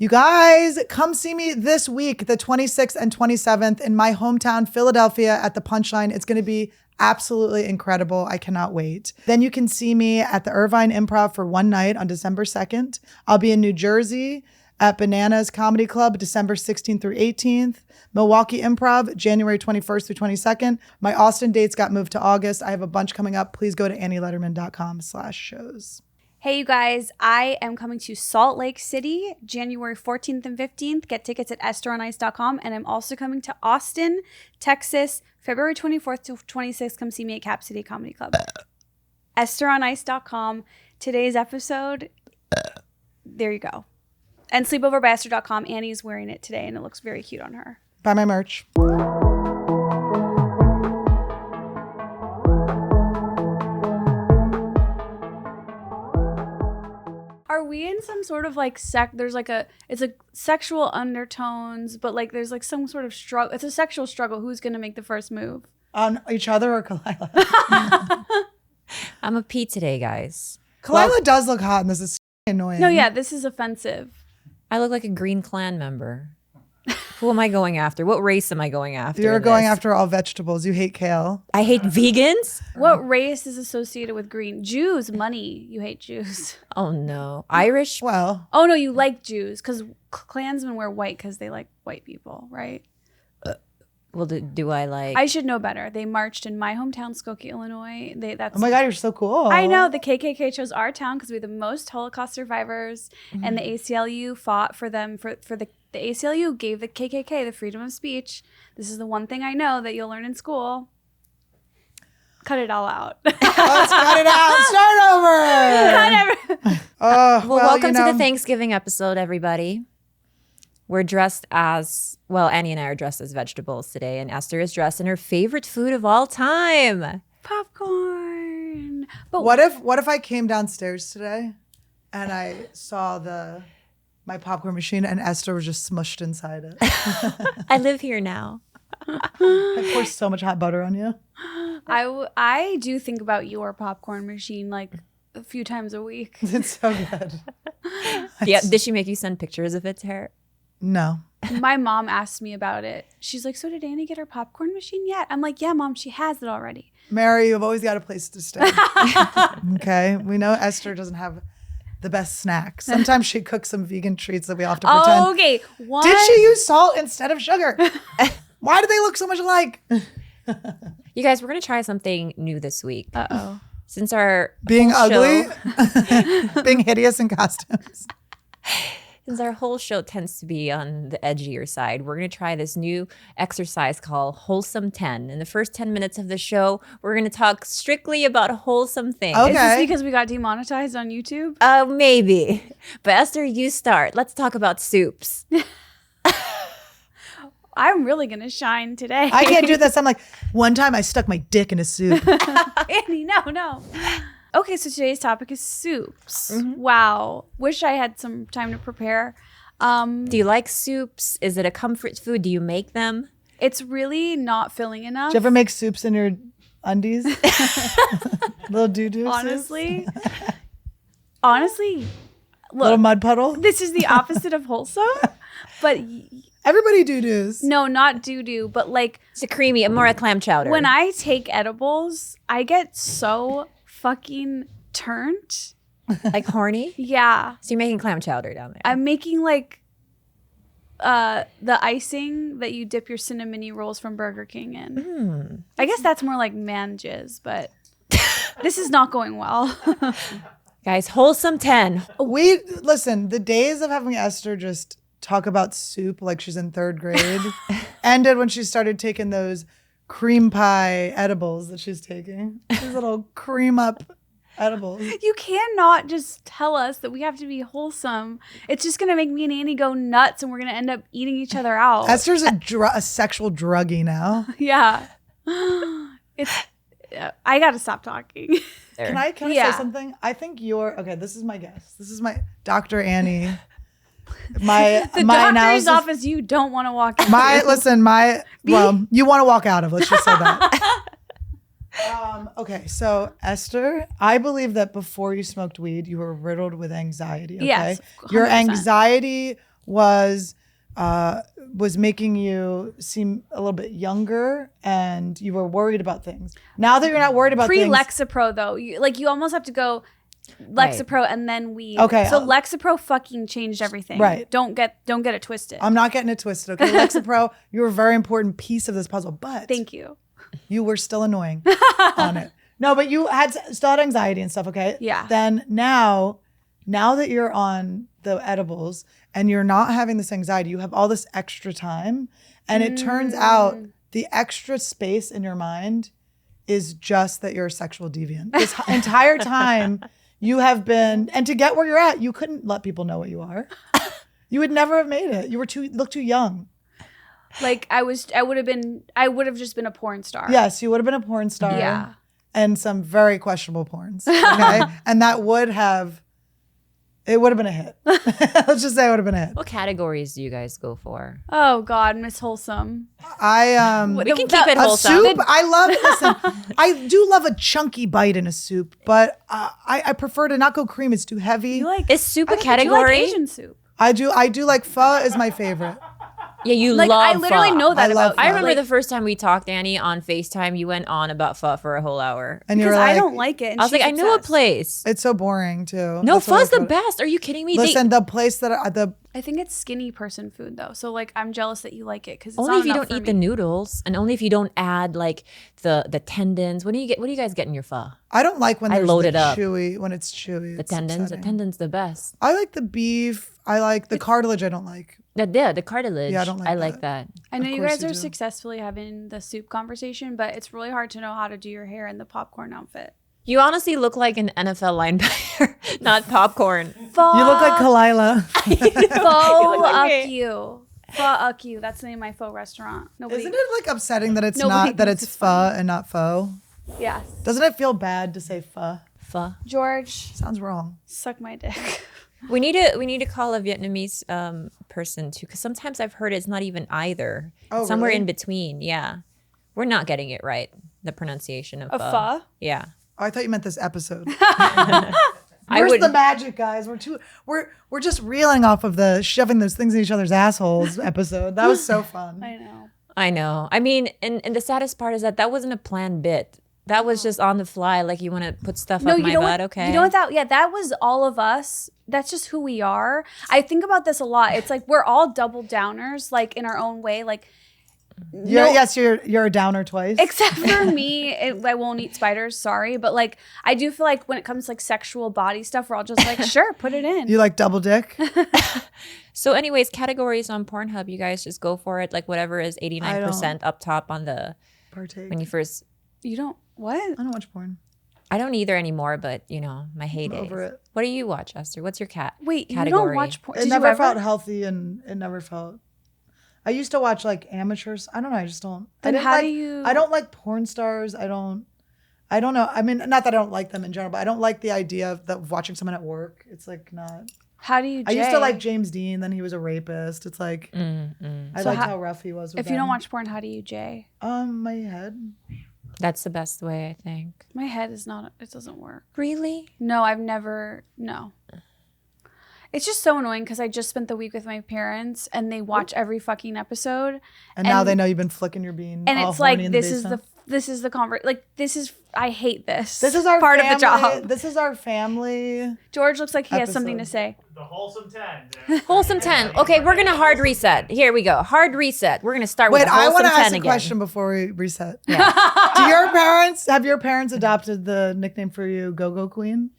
You guys, come see me this week, the 26th and 27th in my hometown, Philadelphia at the Punchline. It's going to be absolutely incredible. I cannot wait. Then you can see me at the Irvine Improv for one night on December 2nd. I'll be in New Jersey at Bananas Comedy Club, December 16th through 18th. Milwaukee Improv, January 21st through 22nd. My Austin dates got moved to August. I have a bunch coming up. Please go to annieletterman.com/shows. Hey, you guys, I am coming to Salt Lake City, January 14th and 15th. Get tickets at estheronice.com. And I'm also coming to Austin, Texas, February 24th to 26th. Come see me at Cap City Comedy Club. estheronice.com. Today's episode, there you go. And sleepoverbyesther.com. Annie's wearing it today, and it looks very cute on her. Buy my merch. Are we in some sort of like there's like it's like sexual undertones, but like there's like some sort of struggle. It's a sexual struggle. Who's going to make the first move? On each other or Khalyla? I'm a P today, guys. Khalyla does look hot and this is annoying. No, yeah, this is offensive. I look like a Green Clan member. Who am I going after? What race am I going after? You're going after all vegetables. You hate kale. I hate vegans. What race is associated with green? Jews, money. You hate Jews. Oh no, Irish. Well, oh no, you like Jews because Klansmen wear white because they like white people, right? Well, do I like? I should know better. They marched in my hometown, Skokie, Illinois. Oh my God, you're so cool. I know. The KKK chose our town because we have the most Holocaust survivors, and the ACLU fought for them. For the ACLU gave the KKK the freedom of speech. This is the one thing I know that you'll learn in school. Cut it all out. Let's cut it out. Start over. Well, welcome to the Thanksgiving episode, everybody. We're dressed as, well, Annie and I are dressed as vegetables today, and Esther is dressed in her favorite food of all time. Popcorn. But what if I came downstairs today and I saw my popcorn machine and Esther was just smushed inside it? I live here now. I pour so much hot butter on you. I do think about your popcorn machine like a few times a week. It's so good. Yeah, did she make you send pictures of it to her? No. My mom asked me about it. She's like, so did Annie get her popcorn machine yet? I'm like, yeah, Mom, she has it already. Mary, you've always got a place to stay. Okay? We know Esther doesn't have the best snacks. Sometimes she cooks some vegan treats that we all have to pretend. Oh, okay. What? Did she use salt instead of sugar? Why do they look so much alike? You guys, we're going to try something new this week. Uh-oh. Since our being whole ugly, show, being hideous in costumes. Since our whole show tends to be on the edgier side, we're going to try this new exercise called Wholesome 10. In the first 10 minutes of the show, we're going to talk strictly about wholesome things. Okay. Is this because we got demonetized on YouTube? Maybe. But Esther, you start. Let's talk about soups. I'm really going to shine today. I can't do this. I'm like, one time I stuck my dick in a soup. Annie, no. Okay, so today's topic is soups. Mm-hmm. Wow. Wish I had some time to prepare. Do you like soups? Is it a comfort food? Do you make them? It's really not filling enough. Do you ever make soups in your undies? Little doo-doo Honestly, look. Little mud puddle? This is the opposite of wholesome, but Everybody doo-doos. no, not doo-doo, but like It's a more a clam chowder. when I take edibles, I get so fucking turned. Like horny? Yeah. So you're making clam chowder down there. I'm making like the icing that you dip your cinnamony rolls from Burger King in. I guess that's more like man jizz, but this is not going well. Guys, Wholesome 10. Listen, the days of having Esther just talk about soup like she's in third grade ended when she started taking those cream pie edibles that she's taking. These little cream up edibles. You cannot just tell us that we have to be wholesome. It's just going to make me and Annie go nuts and we're going to end up eating each other out. Esther's a sexual druggie now. Yeah. I got to stop talking. Can I say something? I think this is my guess. This is my Dr. Annie. My doctor's analysis. office you don't want to walk into. You want to walk out of. Let's just say that. Okay, so Esther, I believe that before you smoked weed, you were riddled with anxiety. Okay? Yes, 100%. Your anxiety was making you seem a little bit younger and you were worried about things. Now that you're not worried about things. Pre-Lexapro though, you almost have to go Lexapro and then weed. Okay. So Lexapro fucking changed everything. Right. Don't get it twisted. I'm not getting it twisted. Okay. Lexapro, you were a very important piece of this puzzle, but Thank you. you were still annoying on it. No, but you still had anxiety and stuff. Okay. Yeah. Then now that you're on the edibles and you're not having this anxiety, you have all this extra time. And it turns out the extra space in your mind is just that you're a sexual deviant. This entire time you have been, and to get where you're at, you couldn't let people know what you are. You would never have made it. You looked too young. Like I would have just been a porn star. Yes, you would have been a porn star. Yeah. And some very questionable porns. Okay. And that would have been a hit. Let's just say it would have been a hit. What categories do you guys go for? Oh God, Miss Wholesome. We can keep it a wholesome. soup. I do love a chunky bite in a soup, but I prefer to not go cream. It's too heavy. Is soup a You category? like Asian soup. I do like pho is my favorite. Yeah, you Like love I literally pho. know that I love about pho. you. I remember Like, the first time we talked, Annie, on FaceTime, you went on about pho for a whole hour. And you were because like, I don't like it. And I was like, she's I know a obsessed. place. it's so boring too. No, That's what I pho's the thought. best. Are you kidding me? Listen, the place that I think it's skinny person food though. So like I'm jealous that you like it because only if you don't eat the noodles, and only if you don't add like the tendons. What do you guys get in your pho? I don't like when I there's load the it up. chewy, when it's chewy. The It's tendons. upsetting. The tendons the best. I like the beef. I like the cartilage. I don't like. The cartilage. Yeah, I don't like I like that. I know Of you course guys you are do. successfully having the soup conversation, but it's really hard to know how to do your hair in the popcorn outfit. You honestly look like an NFL linebacker, not popcorn. You look like Khalyla. Fuck you. Fuck you. That's the name of my faux restaurant. Nobody. Isn't it like upsetting that it's Nobody not that thinks it's it's pho funny. and not pho? Yes. Doesn't it feel bad to say pho? Pho. George, Sounds wrong. suck my dick. We need to call a Vietnamese person too, because sometimes I've heard it's not even either. Oh, Somewhere really? in between. Yeah, we're not getting it right. The pronunciation of A pho. pho? Yeah, Oh, I thought you meant this episode. I Where's would. the magic, guys? We're just reeling off of the shoving those things in each other's assholes episode. That was so fun. I know. I know. I mean, and the saddest part is that wasn't a planned bit. That was just on the fly. Like, you want to put stuff up you my know butt, what? okay? You know what that was all of us. That's just who we are. I think about this a lot. It's like we're all double downers, like in our own way. Like, Yes, you're a downer twice. except for me, I won't eat spiders. Sorry, but like I do feel like when it comes to like sexual body stuff, we're all just like, sure, put it in. You like double dick? So, anyways, categories on Pornhub. You guys just go for it. Like whatever is 89% up top on the Partake. when you first. You don't what? I don't watch porn. I don't either anymore, but you know, my heydays. over it. What do you watch, Esther? What's your Wait, you category? don't watch porn? It Did never you ever? felt healthy, and it never felt. I used to watch like amateurs. I don't know. I just don't. Then I didn't how like, do you- I don't like porn stars. I don't know. I mean, not that I don't like them in general, but I don't like the idea of watching someone at work. It's like not. How do you? I used to Jay? like James Dean. Then he was a rapist. It's like I So liked how- how rough he was. With If you don't them. watch porn, how do you, Jay? my head. That's the best way, I think. My head is not. It doesn't work. Really? No, I've never. No. It's just so annoying because I just spent the week with my parents and they watch every fucking episode. And now they know you've been flicking your bean. And all it's like horny in this basement. is the I hate this. This is our part family, of the job. This is our family. George looks like he has something to episode. say. The Wholesome 10. Wholesome 10. Okay, we're going to hard reset. Here we go. Hard reset. We're going to start with Wait, the I Wholesome want to 10 ask a again. question before we reset. Do have your parents adopted the nickname for you, Go-Go Queen?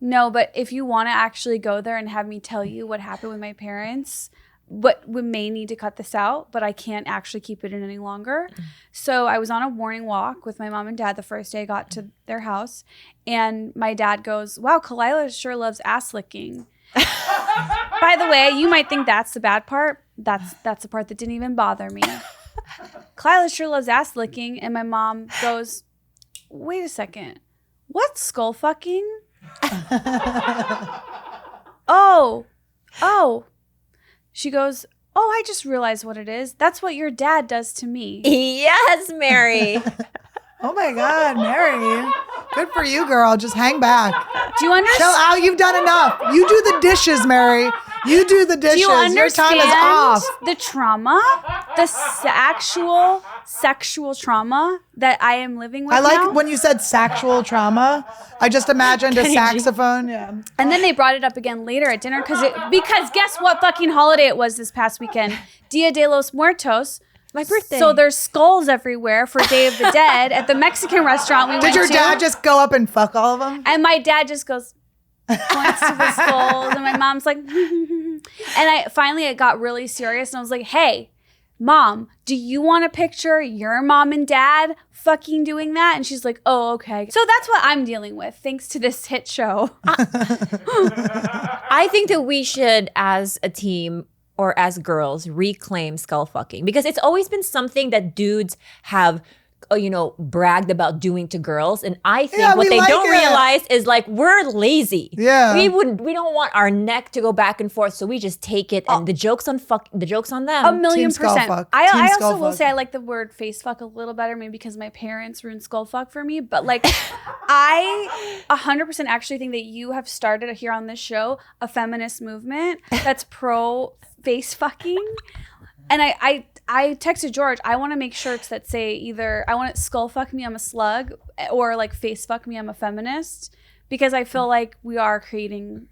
No, but if you want to actually go there and have me tell you what happened with my parents, but we may need to cut this out, but I can't actually keep it in any longer. So I was on a morning walk with my mom and dad the first day I got to their house, and my dad goes, "Wow, Khalyla sure loves ass licking." By the way, you might think that's the bad part. That's the part that didn't even bother me. Khalyla sure loves ass licking, and my mom goes, "Wait a second, what's skull fucking?" Oh. She goes, "Oh, I just realized what it is. That's what your dad does to me." Yes, Mary. Oh my God, Mary. Good for you, girl. Just hang back. Do you understand? Chill out. You've done enough. You do the dishes, Mary. You do the dishes. Do you understand Your time is off. the trauma, the actual sexual trauma that I am living with I like now? when you said sexual trauma. I just imagined a saxophone. Yeah. And then they brought it up again later at dinner because guess what fucking holiday it was this past weekend? Dia de los Muertos. My birthday. So there's skulls everywhere for Day of the Dead at the Mexican restaurant we went to. Did your dad just go up and fuck all of them? And my dad just points to the skulls, and my mom's like, and it got really serious, and I was like, hey, Mom, do you want to picture your mom and dad fucking doing that? And she's like, oh, okay. So that's what I'm dealing with, thanks to this hit show. I think that we should, as a team or as girls, reclaim skull fucking, because it's always been something that dudes have bragged about doing to girls, and I think what they don't realize is like we're lazy. Yeah, we don't want our neck to go back and forth, so we just take it, and the joke's on them. 1,000,000%. I also will say I like the word face fuck a little better, maybe because my parents ruined skull fuck for me. But like, I 100% actually think that you have started here on this show a feminist movement that's pro face fucking, and I texted George, I want to make shirts that say either I want it skull fuck me, I'm a slug, or like face fuck me, I'm a feminist, because I feel like we are creating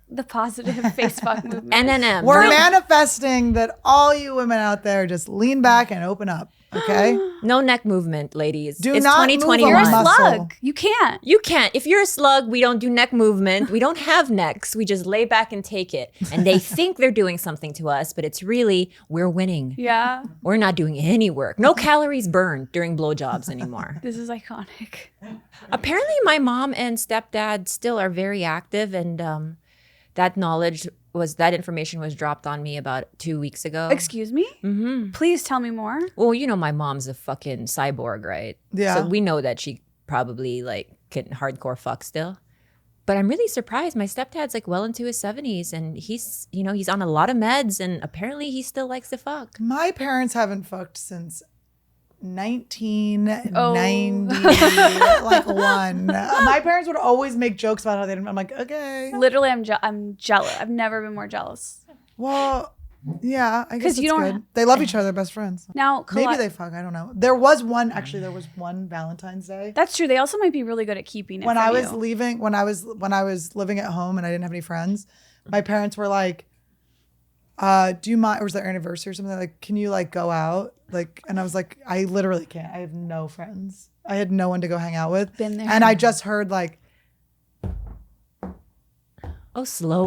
the positive face fuck movement. NNM. We're manifesting that all you women out there just lean back and open up, okay? No neck movement, ladies. Do it's not 2021. move You're a on muscle. slug. You can't. You can't. If you're a slug, we don't do neck movement. We don't have necks. We just lay back and take it. And they think they're doing something to us, but it's really, we're winning. Yeah. We're not doing any work. No calories burned during blowjobs anymore. This is iconic. Apparently, my mom and stepdad still are very active, and that information was dropped on me about 2 weeks ago. Excuse me? Mm-hmm. Please tell me more. Well, my mom's a fucking cyborg, right? Yeah. So we know that she probably like can hardcore fuck still. But I'm really surprised. My stepdad's like well into his 70s, and he's on a lot of meds, and apparently he still likes to fuck. My parents haven't fucked since 1990, like one. My parents would always make jokes about how they didn't. I'm like, okay. Literally, I'm jealous. I've never been more jealous. Well, yeah, I guess it's you don't good. They love each other, they're best friends. Now, Maybe they fuck. I don't know. There was one Valentine's Day. That's true. They also might be really good at keeping it. When I was leaving, when I was living at home and I didn't have any friends, my parents were like, do you mind, or was their anniversary or something, like, can you like go out? Like, and I was like, I literally can't. I have no friends. I had no one to go hang out with. Been there. And I just heard like, oh, slow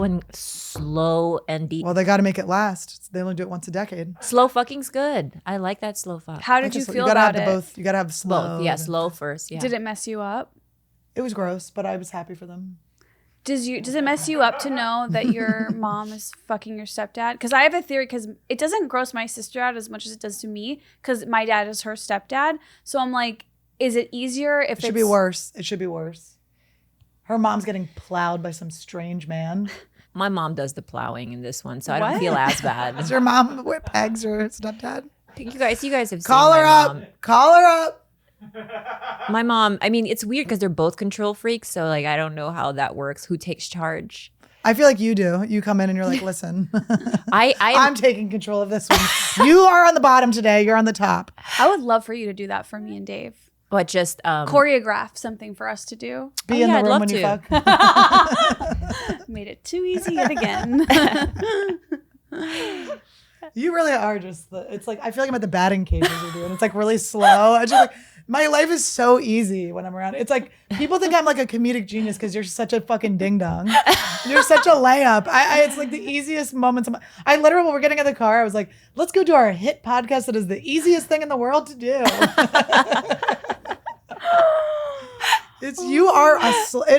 and deep. well, they got to make it last. They only do it once a decade. Slow fucking's good. I like that slow fuck. How did you feel gotta about have it? both. You gotta have slow. Both. Yeah, slow first. Yeah. Did it mess you up? It was gross, but I was happy for them. Does it mess you up to know that your mom is fucking your stepdad? Because I have a theory, because it doesn't gross my sister out as much as it does to me, because my dad is her stepdad. So I'm like, is it easier if It should be worse. It should be worse. Her mom's getting plowed by some strange man. My mom does the plowing in this one, so I don't feel as bad. Is your mom with pegs or stepdad? You guys have Call seen her my up. mom. Call her up. My mom, I mean, it's weird because they're both control freaks, so like I don't know how that works. Who takes charge? I feel like you do. You come in and you're like, listen, I'm taking control of this one. You are on the bottom today. You're on the top. I would love for you to do that for me and Dave. But just choreograph something for us to do. Be in the I'd room love when you to. fuck. Made it too easy yet again. You really are just it's like, I feel like I'm at the batting cages you're doing. It's like really slow. I just like, my life is so easy when I'm around. It's like, people think I'm like a comedic genius because you're such a fucking ding dong. You're such a layup. It's like the easiest moments. I literally, when we're getting in the car, I was like, let's go do our hit podcast that is the easiest thing in the world to do. It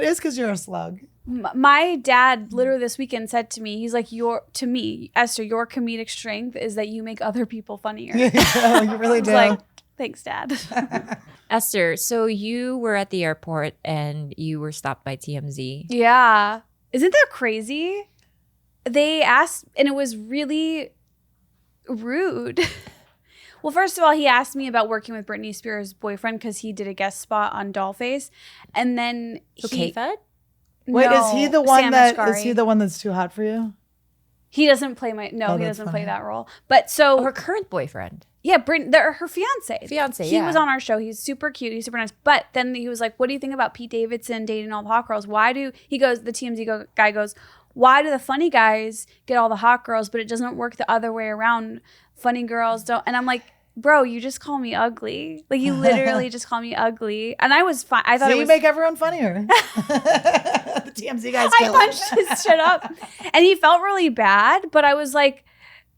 is because you're a slug. My dad literally this weekend said to me, he's like, Esther, your comedic strength is that you make other people funnier. You really do. Like, thanks, Dad. Esther, so you were at the airport and you were stopped by TMZ. Yeah. Isn't that crazy? They asked, and it was really rude. Well, first of all, he asked me about working with Britney Spears' boyfriend because he did a guest spot on Dollface. And then Okay, Fed? Wait, No, is he the one Sam that Asghari. is he the one that's too hot for you? He doesn't play he doesn't play that role. But so Her current boyfriend. yeah, her fiance. He was on our show. He's super cute. He's super nice. But then he was like, "What do you think about Pete Davidson dating all the hot girls? Why do?" He goes, the TMZ guy goes, "Why do the funny guys get all the hot girls, but it doesn't work the other way around? Funny girls don't." And I'm like, "Bro, you just call me ugly. Like you literally just call me ugly." And I was fine. I thought you make everyone funnier. The TMZ guys. I punched his shit up, and he felt really bad. But I was like,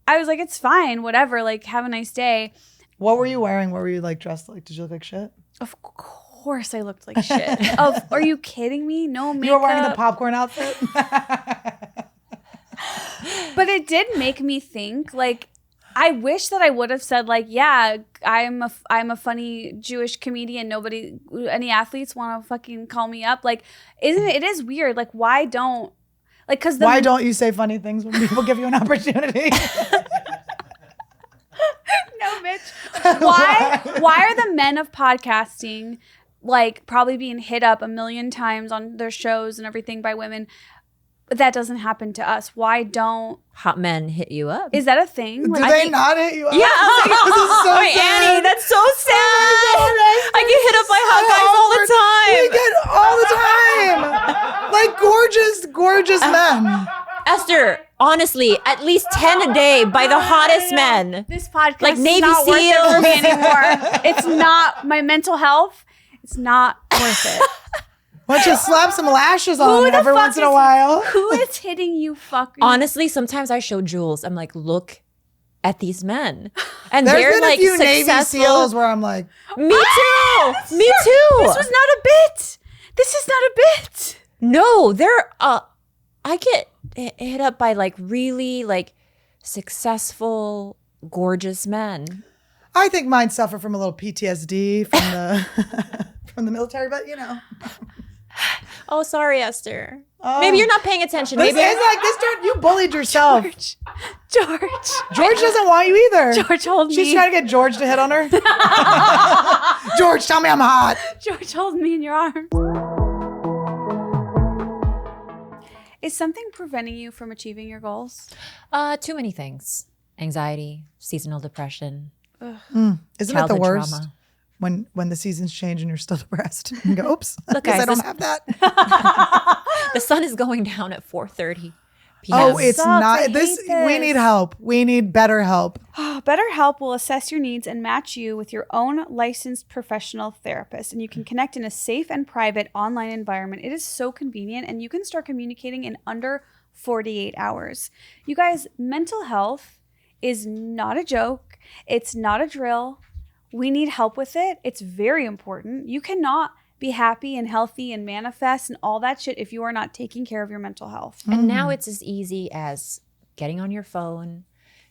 it's fine, whatever. Like, have a nice day. What were you wearing? What were you like dressed like? Did you look like shit? Of course, I looked like shit. Are you kidding me? No makeup. You were wearing the popcorn outfit. But it did make me think. Like, I wish that I would have said like, yeah, I'm a funny Jewish comedian. Any athletes want to fucking call me up? Like, it is weird. Like, why don't you say funny things when people give you an opportunity? No, bitch. Why are the men of podcasting like probably being hit up 1,000,000 times on their shows and everything by women? That doesn't happen to us. Why don't hot men hit you up? Is that a thing? Do they not hit you up? Yeah. This is so Wait, sad. Annie, that's so sad. I get hit up by hot guys all the time. We get all the time. Like gorgeous men. Esther, honestly, at least 10 a day by the hottest men. This podcast Like is Navy not worth it for SEALs. me anymore. It's not my mental health. It's not worth it. Why don't you slap some lashes on it every once in a while? Who is hitting you fucking? Honestly, sometimes I show Jules. I'm like, look at these men. And There's they're been like a few successful. Navy SEAls where I'm like, Me too. Me too. This was not a bit. This is not a bit. No, they're I get hit up by like really like successful, gorgeous men. I think mine suffer from a little PTSD from the from the military, but you know. Oh, sorry, Esther. Maybe you're not paying attention. This Maybe is like this. You bullied yourself. George Doesn't want you either. George, hold me. She's trying to get George to hit on her. George, tell me I'm hot. George, hold me in your arms. Is something preventing you from achieving your goals? Too many things. Anxiety, seasonal depression. Isn't it the Childhood worst trauma. when the seasons change and you're still depressed? You go, oops, Look, guess guys, I don't this- have that. The sun is going down at 4:30 p.m. Oh, it's Sucks. I not hate this. We this. need help. We need better help. BetterHelp will assess your needs and match you with your own licensed professional therapist. And you can connect in a safe and private online environment. It is so convenient, and you can start communicating in under 48 hours. You guys, mental health is not a joke. It's not a drill. We need help with it. It's very important. You cannot be happy and healthy and manifest and all that shit if you are not taking care of your mental health. And now it's as easy as getting on your phone.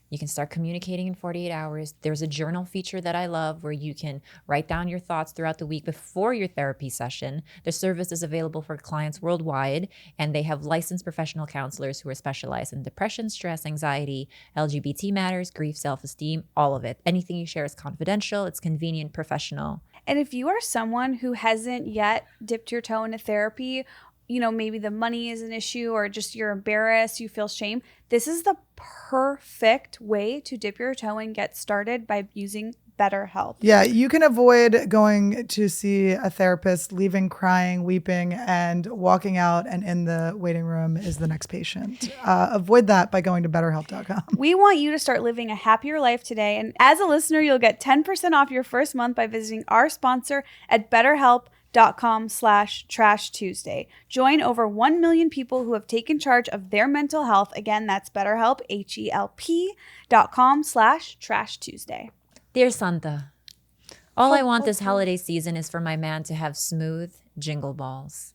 You can start communicating in 48 hours. There's a journal feature that I love where you can write down your thoughts throughout the week before your therapy session. The service is available for clients worldwide, and they have licensed professional counselors who are specialized in depression, stress, anxiety, LGBT matters, grief, self-esteem, all of it. Anything you share is confidential. It's convenient, professional. And if you are someone who hasn't yet dipped your toe into therapy, you know, maybe the money is an issue or just you're embarrassed, you feel shame, this is the perfect way to dip your toe and get started by using BetterHelp. Yeah, you can avoid going to see a therapist, leaving crying, weeping, and walking out, and in the waiting room is the next patient. Avoid that by going to BetterHelp.com. We want you to start living a happier life today. And as a listener, you'll get 10% off your first month by visiting our sponsor at BetterHelp.com/Trash Tuesday. Join over 1 million people who have taken charge of their mental health. Again, that's BetterHelp, HELP.com/Trash Tuesday. Dear Santa, all I want this holiday season is for my man to have smooth jingle balls.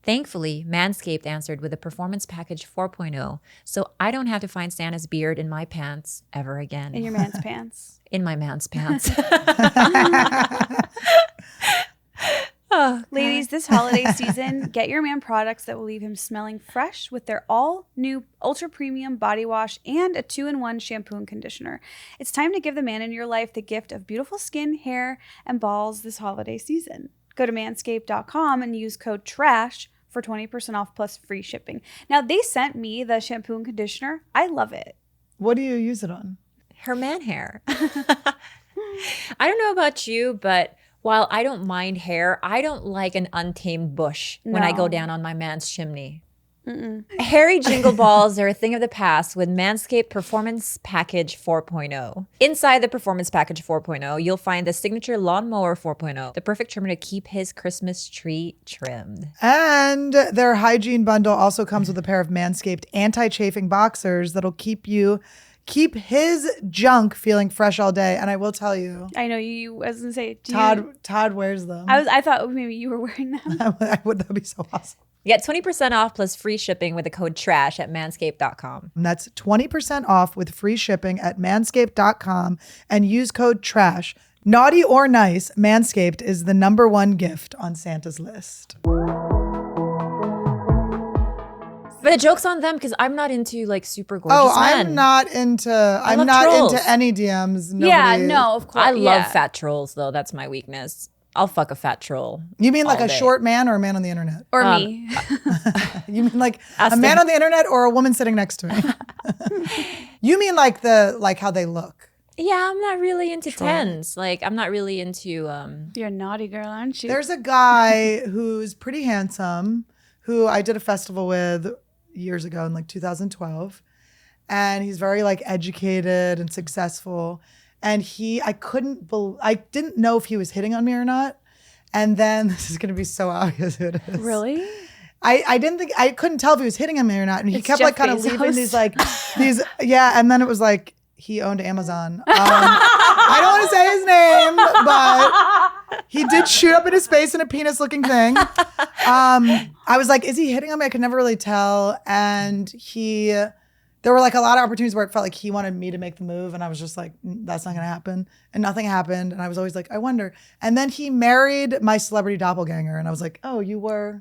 Thankfully, Manscaped answered with a Performance Package 4.0, so I don't have to find Santa's beard in my pants ever again. In your man's pants. In my man's pants. Ladies, this holiday season, get your man products that will leave him smelling fresh with their all-new ultra-premium body wash and a 2-in-1 shampoo and conditioner. It's time to give the man in your life the gift of beautiful skin, hair, and balls this holiday season. Go to manscaped.com and use code TRASH for 20% off plus free shipping. Now, they sent me the shampoo and conditioner. I love it. What do you use it on? Her man hair. I don't know about you, but while I don't mind hair, I don't like an untamed bush when I go down on my man's chimney. Hairy jingle balls are a thing of the past with Manscaped Performance Package 4.0. Inside the Performance Package 4.0, you'll find the signature Lawnmower 4.0, the perfect trimmer to keep his Christmas tree trimmed. And their hygiene bundle also comes with a pair of Manscaped anti-chafing boxers that'll keep his junk feeling fresh all day. And I will tell you, I know you. I was gonna say, Todd wears them. I thought maybe you were wearing them. That'd be so awesome. Get 20% off plus free shipping with the code TRASH at manscaped.com. And that's 20% off with free shipping at manscaped.com and use code TRASH. Naughty or nice, Manscaped is the #1 gift on Santa's list. But the joke's on them because I'm not into like super gorgeous men. I'm not into any DMs. Yeah, no, of course. I love fat trolls though. That's my weakness. I'll fuck a fat troll. You mean like a short man or a man on the internet? Or me. You mean like a man on the internet or a woman sitting next to me? You mean like how they look? Yeah, I'm not really into tens. Like I'm not really into You're a naughty girl, aren't you? There's a guy who's pretty handsome who I did a festival with years ago in like 2012. And he's very like educated and successful. And I didn't know if he was hitting on me or not. And then this is going to be so obvious who it is. Really? I couldn't tell if he was hitting on me or not. And he kept like kind of leaving these, and then it was like, he owned Amazon. I don't want to say his name, but he did shoot up in his face in a penis-looking thing. I was like, is he hitting on me? I could never really tell. And there were like a lot of opportunities where it felt like he wanted me to make the move. And I was just like, that's not going to happen. And nothing happened. And I was always like, I wonder. And then he married my celebrity doppelganger. And I was like, oh, you were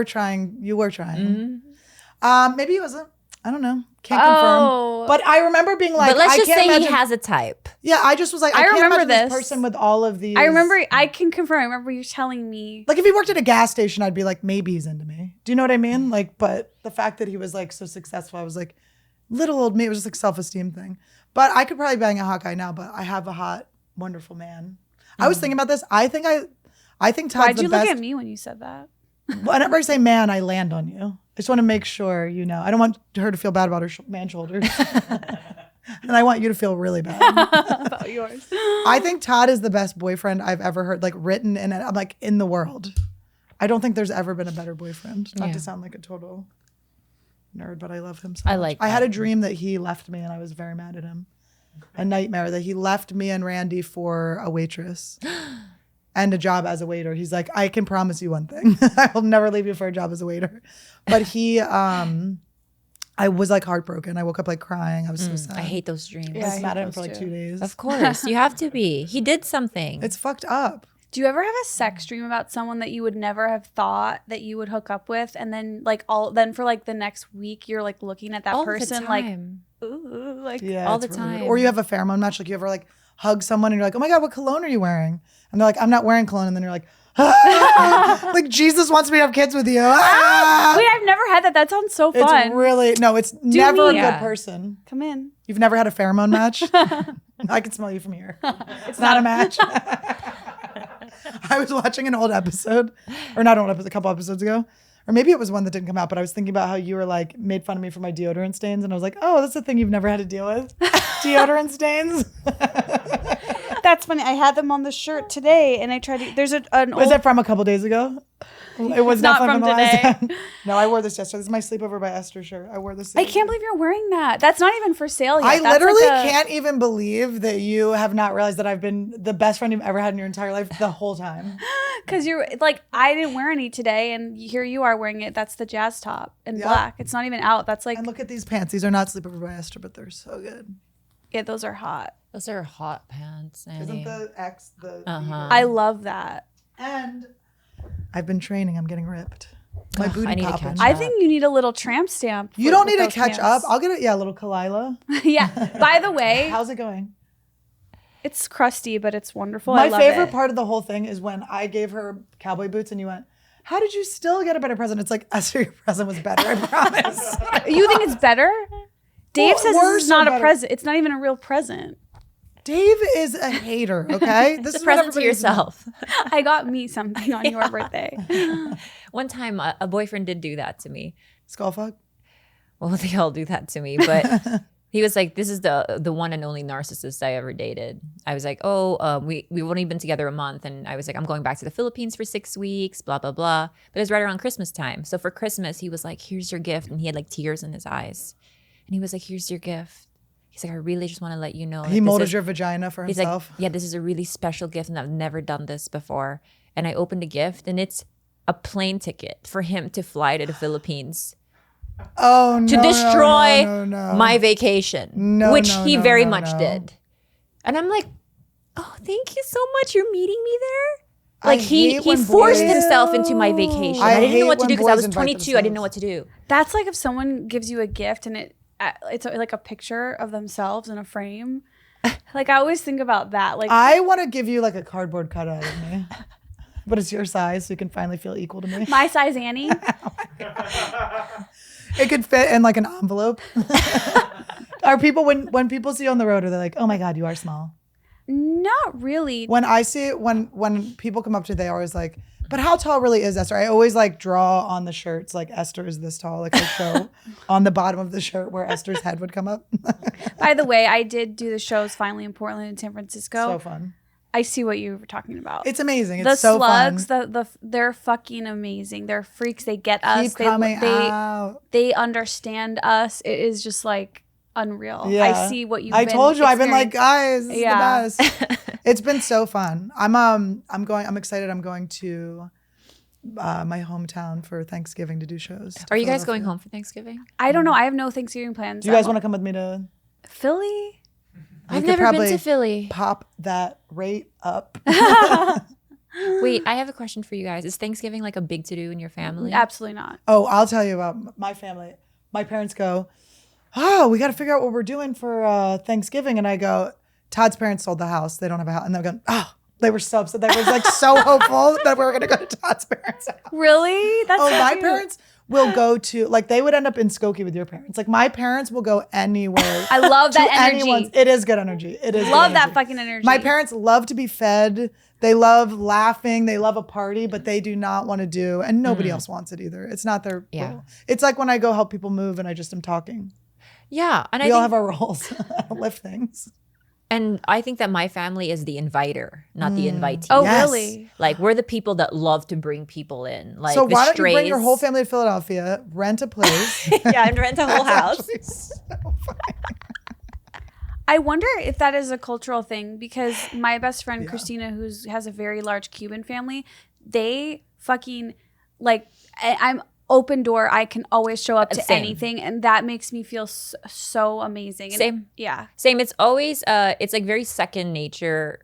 trying. Maybe he wasn't. I don't know. Can't confirm. But I remember being like, but let's just say he has a type. Yeah, I just was like, I can't imagine this person with all of these. I can confirm. I remember you telling me. Like if he worked at a gas station, I'd be like, maybe he's into me. Do you know what I mean? Like, but the fact that he was like so successful, I was like, little old me. It was just like self-esteem thing. But I could probably bang a hot guy now, but I have a hot, wonderful man. I was thinking about this. I think Todd's the best. Why'd you look at me when you said that? Whenever I say man, I land on you. I just want to make sure you know. I don't want her to feel bad about her man shoulders. And I want you to feel really bad. About yours. I think Todd is the best boyfriend I've ever heard, like written in the world. I don't think there's ever been a better boyfriend. Not to sound like a total nerd, but I love him so much. I had a dream that he left me and I was very mad at him. A nightmare that he left me and Randy for a waitress. And a job as a waiter. He's like, I can promise you one thing. I will never leave you for a job as a waiter. But I was like heartbroken. I woke up like crying. I was so sad. I hate those dreams. I was mad at him for like 2 days. Of course. You have to be. He did something. It's fucked up. Do you ever have a sex dream about someone that you would never have thought that you would hook up with? And then for like the next week, you're like looking at that all person the like, time. ooh, like all the really time. Weird. Or you have a pheromone match. Like you ever like hug someone and you're like, oh my God, what cologne are you wearing? And they're like, I'm not wearing cologne. And then you're like, ah! Like Jesus wants me to have kids with you. Ah! Wait, I've never had that. That sounds so fun. It's really, no, it's never a good person. Come in. You've never had a pheromone match? I can smell you from here. It's not a match. I was watching an old episode, or not an old episode, a couple episodes ago. Or maybe it was one that didn't come out, but I was thinking about how you were like, made fun of me for my deodorant stains. And I was like, oh, that's a thing you've never had to deal with? Deodorant stains? That's funny. I had them on the shirt today and I tried to, there's an old. Was it from a couple days ago? It was not from the today. last time. No, I wore this yesterday. This is my sleepover by Esther shirt. I wore this. I can't believe you're wearing that. That's not even for sale yet. I That's literally like can't even believe that you have not realized that I've been the best friend you've ever had in your entire life the whole time. Because you're like, I didn't wear any today and here you are wearing it. That's the jazz top in black. It's not even out. That's like. And look at these pants. These are not sleepover by Esther, but they're so good. Yeah, those are hot. Those are hot pants, Annie. Isn't the X the I love that. And I've been training. I'm getting ripped. My booty I need to popping. catch I think you need a little tramp stamp. You don't need to catch up. I'll get it. Yeah, a little Khalyla. Yeah. By the way, how's it going? it's crusty, but it's wonderful. My I love favorite it. part of the whole thing is when I gave her cowboy boots and you went, How did you still get a better present? It's like, Esther, your present was better, I promise. You think it's better? Dave says this is not a better. present. It's not even a real present. Dave is a hater, okay? This It's a is what present to everybody needs know. yourself. I got me something on your birthday. One time, a boyfriend did do that to me. Skull fuck? Well, they all do that to me, but he was like, "This is the one and only narcissist I ever dated." I was like, "Oh, we've only been together a month," and I was like, "I'm going back to the Philippines for 6 weeks." Blah blah blah. But it was right around Christmas time, so for Christmas, he was like, "Here's your gift," and he had like tears in his eyes, and he was like, "Here's your gift." He's like, "I really just want to let you know." He molded your vagina for He's himself. like, "Yeah, this is a really special gift, and I've never done this before." And I opened a gift, and it's a plane ticket for him to fly to the Philippines. Oh no! To destroy no. my vacation, No, which no, he no, very no, much no. did. And I'm like, oh, thank you so much. You're meeting me there. I Like he hate when forced boys- himself into my vacation. I I didn't hate know what to when do because I boys was invite 22. I didn't know what to do. That's like if someone gives you a gift and it's like a picture of themselves in a frame. Like I always think about that. Like I want to give you like a cardboard cutout of me, but it's your size, so you can finally feel equal to me. my size Annie. It could fit in like an envelope. Are people when people see you on the road, are they like, "Oh my God, you are small"? Not really. When I see it, when people come up to, they always like, "But how tall really is Esther?" I always like draw on the shirts like Esther is this tall, like I show on the bottom of the shirt where Esther's head would come up. By the way, I did do the shows finally in Portland and San Francisco. So fun. I see what you were talking about. It's amazing. It's the so slugs, fun. they're fucking amazing. They're freaks. They get us. Keep coming out. They understand us. It is just like unreal. Yeah. I see what you've I been told you, I've been like, experiencing. guys, this Yeah. is the best. It's been so fun. I'm excited. I'm going to my hometown for Thanksgiving to do shows. Are you guys going home for Thanksgiving? I don't know. I have no Thanksgiving plans. Do you guys want to come with me to Philly? We I've could never been probably to Philly. pop that rate up? Wait, I have a question for you guys. Is Thanksgiving like a big to do in your family? Absolutely not. Oh, I'll tell you about my family. My parents go, "Oh, we got to figure out what we're doing for Thanksgiving." And I go, "Todd's parents sold the house. They don't have a house." And they're going, "Oh," they were so upset. They were like so hopeful that we were going to go to Todd's parents' house. Really? That's Oh, so my cute. parents will go to, like, they would end up in Skokie with your parents. Like, my parents will go anywhere. I love to that energy. anyone's. It is good energy. It is. Love good that energy. fucking energy. My parents love to be fed. They love laughing. They love a party, but they do not want to do, and nobody else wants it either. It's not their role. It's like when I go help people move and I just am talking. Yeah, and We I all think, have our roles. Lift things. and I think that my family is the inviter, not the invitee. Oh, Yes. really? Like we're the people that love to bring people in. Like So the why don't you bring strays. your whole family to Philadelphia, rent a place? Yeah, and rent a whole house. Actually, so funny. I wonder if that is a cultural thing because my best friend Christina, who has a very large Cuban family, they fucking like. I'm open door. I can always show up to Same. anything, and that makes me feel so amazing. And Same. yeah. Same. It's always it's like very second nature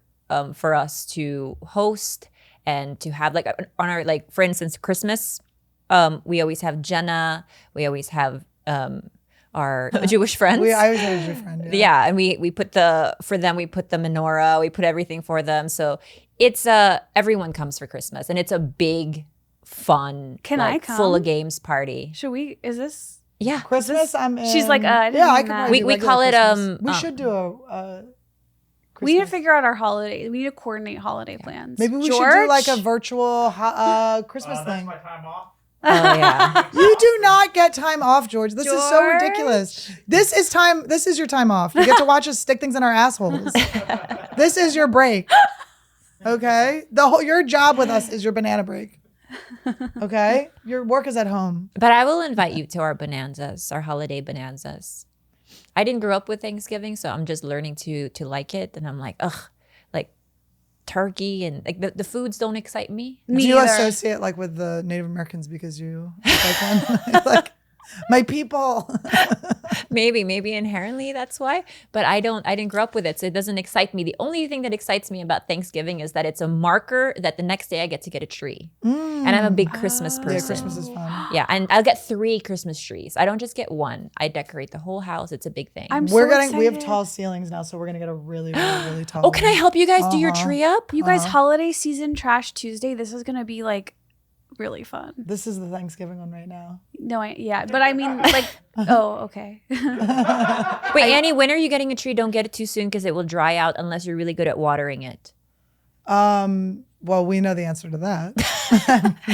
for us to host and to have like on our, like, for instance, Christmas. We always have Jenna. We always have our Jewish friends. I always had a Jewish friend. Yeah, and we put the menorah, we put everything for them. So it's everyone comes for Christmas, and it's a big, fun, Can like, I come? full of games party. Should we? Is this? Yeah, Christmas, I'm in. She's like, I didn't yeah, I mean could that. probably do We regular call it, Christmas. We um, should do a Christmas. We need to figure out our holiday. We need to coordinate holiday plans. Maybe we should George? do like a virtual Christmas That's thing. my time off. oh yeah. You do not get time off, George. This is so George? ridiculous. This is time. This is your time off. You get to watch us stick things in our assholes. This is your break. Okay? Your job with us is your banana break. Okay? Your work is at home. But I will invite you to our bonanzas, our holiday bonanzas. I didn't grow up with Thanksgiving, so I'm just learning to like it, and I'm like, ugh, like turkey and like the foods don't excite me. Me Do you either. associate like with the Native Americans because you like one? Like my people. Maybe inherently that's why, but I didn't grow up with it, so it doesn't excite me. The only thing that excites me about Thanksgiving is that it's a marker that the next day I get to get a tree. And I'm a big Christmas person. Yeah, Christmas is fun. Yeah, and I'll get 3 Christmas trees. I don't just get one. I decorate the whole house. It's a big thing. I'm We have excited. tall ceilings now, so we're gonna get a really, really, really tall. Oh, can I help you guys do your Uh-huh. tree up? You guys, holiday season trash Tuesday. This is gonna be like really fun. This is the Thanksgiving one right now. No, but I mean, like, oh, okay. Wait, Annie, when are you getting a tree? Don't get it too soon because it will dry out unless you're really good at watering it. Well, we know the answer to that.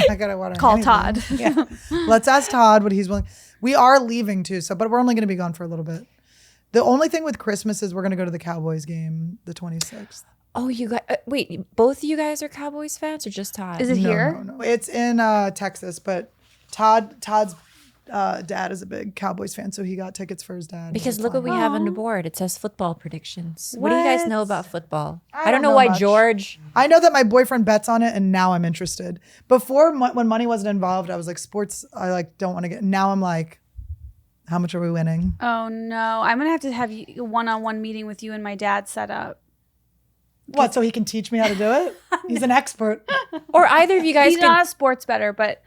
I gotta water Call anything. Todd. Yeah. Let's ask Todd what he's willing. We are leaving too, but we're only going to be gone for a little bit. The only thing with Christmas is we're going to go to the Cowboys game the 26th. Oh, you guys! Wait, both of you guys are Cowboys fans, or just Todd? Is it here? No. It's in Texas, but Todd's dad is a big Cowboys fan, so he got tickets for his dad. Because look what we have on the board. It says football predictions. What do you guys know about football? I don't know know why much. George. I know that my boyfriend bets on it, and now I'm interested. Before, when money wasn't involved, I was like, sports, I like don't want to get. Now I'm like, how much are we winning? Oh no, I'm gonna have to have a one-on-one meeting with you and my dad set up. What? So he can teach me how to do it? He's an expert. Or either of you guys He's not a sports bettor, but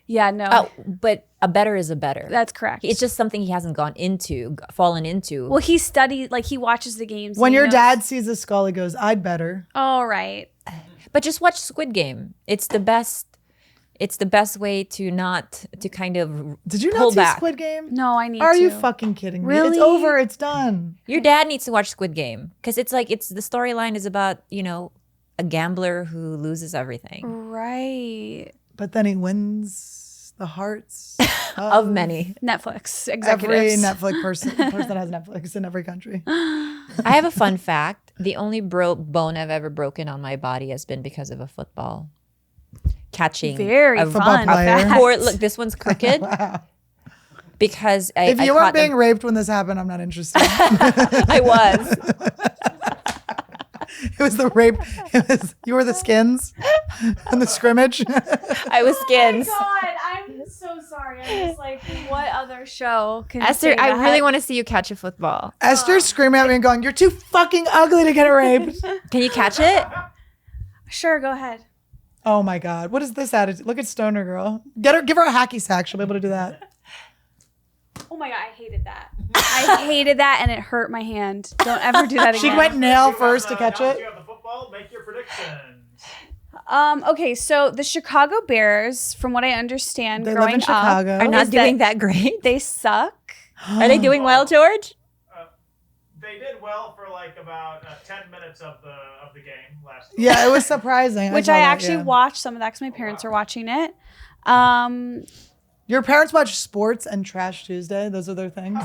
yeah, no. But a better is a better. That's correct. It's just something he hasn't fallen into. Well, he studied, like he watches the games. When and he your knows. dad sees a skull, he goes, I'd better. All right. But just watch Squid Game. It's the best. It's the best way to not to kind of Did you pull not see back. Squid Game? No, I need Are to. you fucking kidding me? Really? It's over. It's done. Your dad needs to watch Squid Game because it's like the storyline is about a gambler who loses everything Right. But then he wins the hearts of many. Netflix every executives. Netflix person that has Netflix in every country. I have a fun fact. The only bone I've ever broken on my body has been because of a football catching. Very a fun. player. fact. Or look, this one's crooked Wow. because If I you caught weren't being raped when this happened, I'm not interested. I was. It was the rape. You were the skins in the scrimmage. I was skins. Oh my God, I'm so sorry. I'm just like, what other show can Esther, say I that? really want to see you catch a football. Esther's screaming at me and going, "You're too fucking ugly to get raped." Can you catch it? Sure, go ahead. Oh my God. What is this attitude? Look at Stoner Girl. Give her a hacky sack. She'll be able to do that. Oh my God, I hated that. I hated that and it hurt my hand. Don't ever do that She again. went nail first to catch Now it. that you have the football, make your predictions. Okay, so the Chicago Bears, from what I understand, They live growing in Chicago. up, Are not Is doing that great. they suck. Are they doing well, George? They did well for like about 10 minutes of the game last week. Yeah, it was surprising. Which saw I that, actually yeah. watched some of that because my parents are watching it. Your parents watch sports and Trash Tuesday. Those are their things.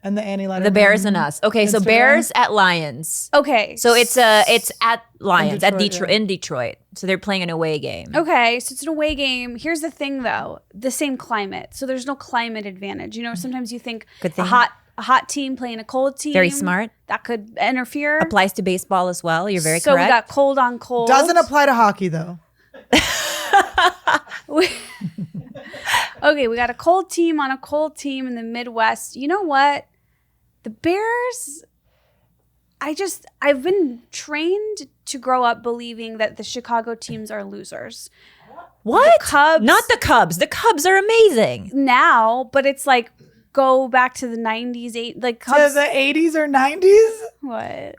And the Annie Letterman. The Bears and us. Okay, so Instagram. Bears at Lions. Okay. So it's at Lions Detroit, at Detroit yeah. in Detroit. So they're playing an away game. Okay, so it's an away game. Here's the thing, though: the same climate, so there's no climate advantage. You know, sometimes you think Good a thing. hot team playing a cold team. Very smart. That could interfere. Applies to baseball as well. You're very so correct. we got cold on cold. Doesn't apply to hockey though. Okay, we got a cold team on a cold team in the Midwest. You know what? The Bears. I've been trained to grow up believing that the Chicago teams are losers. What? The Cubs. Not the Cubs. The Cubs are amazing. Now, but it's like go back to the 90s, like To Cubs. the 80s or 90s. What?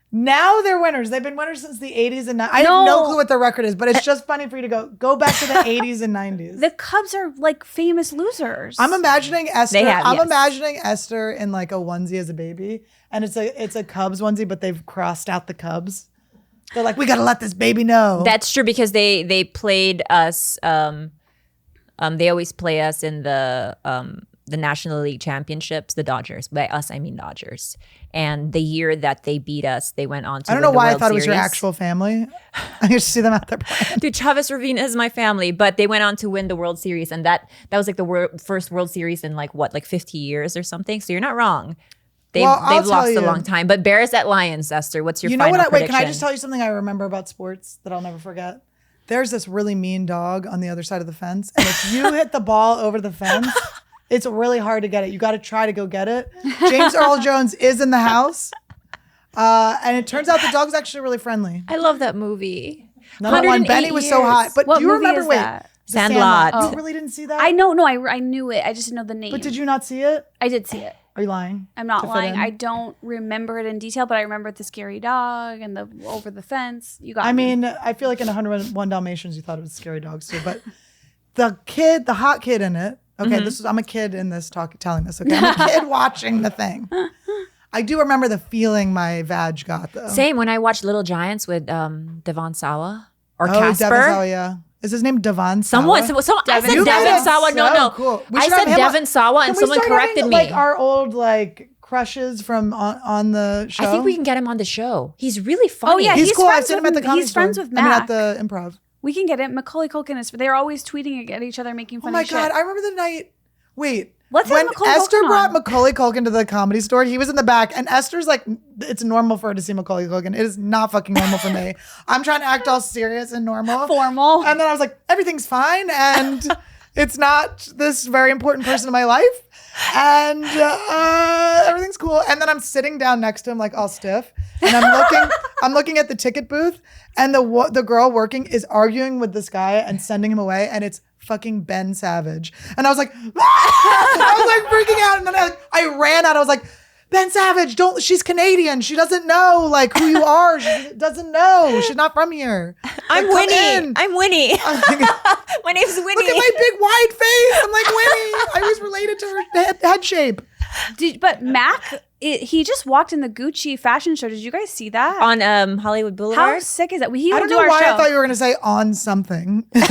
Now they're winners. They've been winners since the 80s and 90s. I have No. no clue what their record is, but it's just funny for you to go back to the 80s and 90s. The Cubs are like famous losers. I'm imagining Esther. They have, I'm yes. imagining Esther in like a onesie as a baby, and it's a Cubs onesie, but they've crossed out the Cubs. They're like, we gotta let this baby know. That's true because they played us. They always play us in the National League Championships. The Dodgers. By us, I mean Dodgers. And the year that they beat us, they went on to. I don't win know the why I World thought it was your Series. actual family. I used to see them out there playing. Dude, Chavez Ravina is my family, but they went on to win the World Series, and that was like the first World Series in like 50 years or something. So you're not wrong. They've I'll lost tell a you. long time. But Bears at Lions, Esther. What's your You know final what? Wait, prediction? can I just tell you something I remember about sports that I'll never forget? There's this really mean dog on the other side of the fence, and if you hit the ball over the fence, it's really hard to get it. You got to try to go get it. James Earl Jones is in the house, and it turns out the dog's actually really friendly. I love that movie. Number one, 108 Benny was so years. hot. But What do you movie remember? is Wait, that? The Sandlot. You really didn't see that? I know. No, I knew it. I just didn't know the name. But did you not see it? I did see it. Are you lying? I'm not to fit lying. in? I don't remember it in detail, but I remember the scary dog and the over the fence. You got I me. mean, I feel like in 101 Dalmatians, you thought it was scary dogs too, but the hot kid in it. Okay, I'm a kid in this telling this. Okay, I'm a kid watching the thing. I do remember the feeling my vag got though. Same when I watched Little Giants with Devon Sawa or Oh, Casper. Devon Sawa, yeah. Is his name Devon Someone, Sawa? I said You Devon guys Sawa. are No, so no. cool. We I should have said him on- Devon Sawa, and Can we someone start corrected having, me. Like our old crushes from on the show. I think we can get him on the show. He's really funny. Oh, yeah, He's cool. I've friends seen him with- at the comedy he's friends store. with I mean, Mac. at the Improv. We can get it. Macaulay Culkin is. They're always tweeting at each other, making Oh funny my shit. god! I remember the night. Wait. Let's have when Macaulay Esther Culkin brought on. Macaulay Culkin to the comedy store, he was in the back, and Esther's like, it's normal for her to see Macaulay Culkin. It is not fucking normal for me. I'm trying to act all serious and normal. Formal. And then I was like, everything's fine, and it's not this very important person in my life, and everything's cool. And then I'm sitting down next to him, like all stiff, and I'm looking at the ticket booth, and the girl working is arguing with this guy and sending him away, and it's fucking Ben Savage. And I was like, I was like freaking out. And then I ran out. I was like, Ben Savage, she's Canadian. She doesn't know like who you are. She doesn't know. She's not from here. I'm Like, come Winnie. in. I'm Winnie. My name's Winnie. Look at my big wide face. I'm like Winnie. I was related to her head shape. But Mac, he just walked in the Gucci fashion show. Did you guys see that? on Hollywood Boulevard. How sick is that? He I will don't do know our why show. I thought you were going to say on something. Because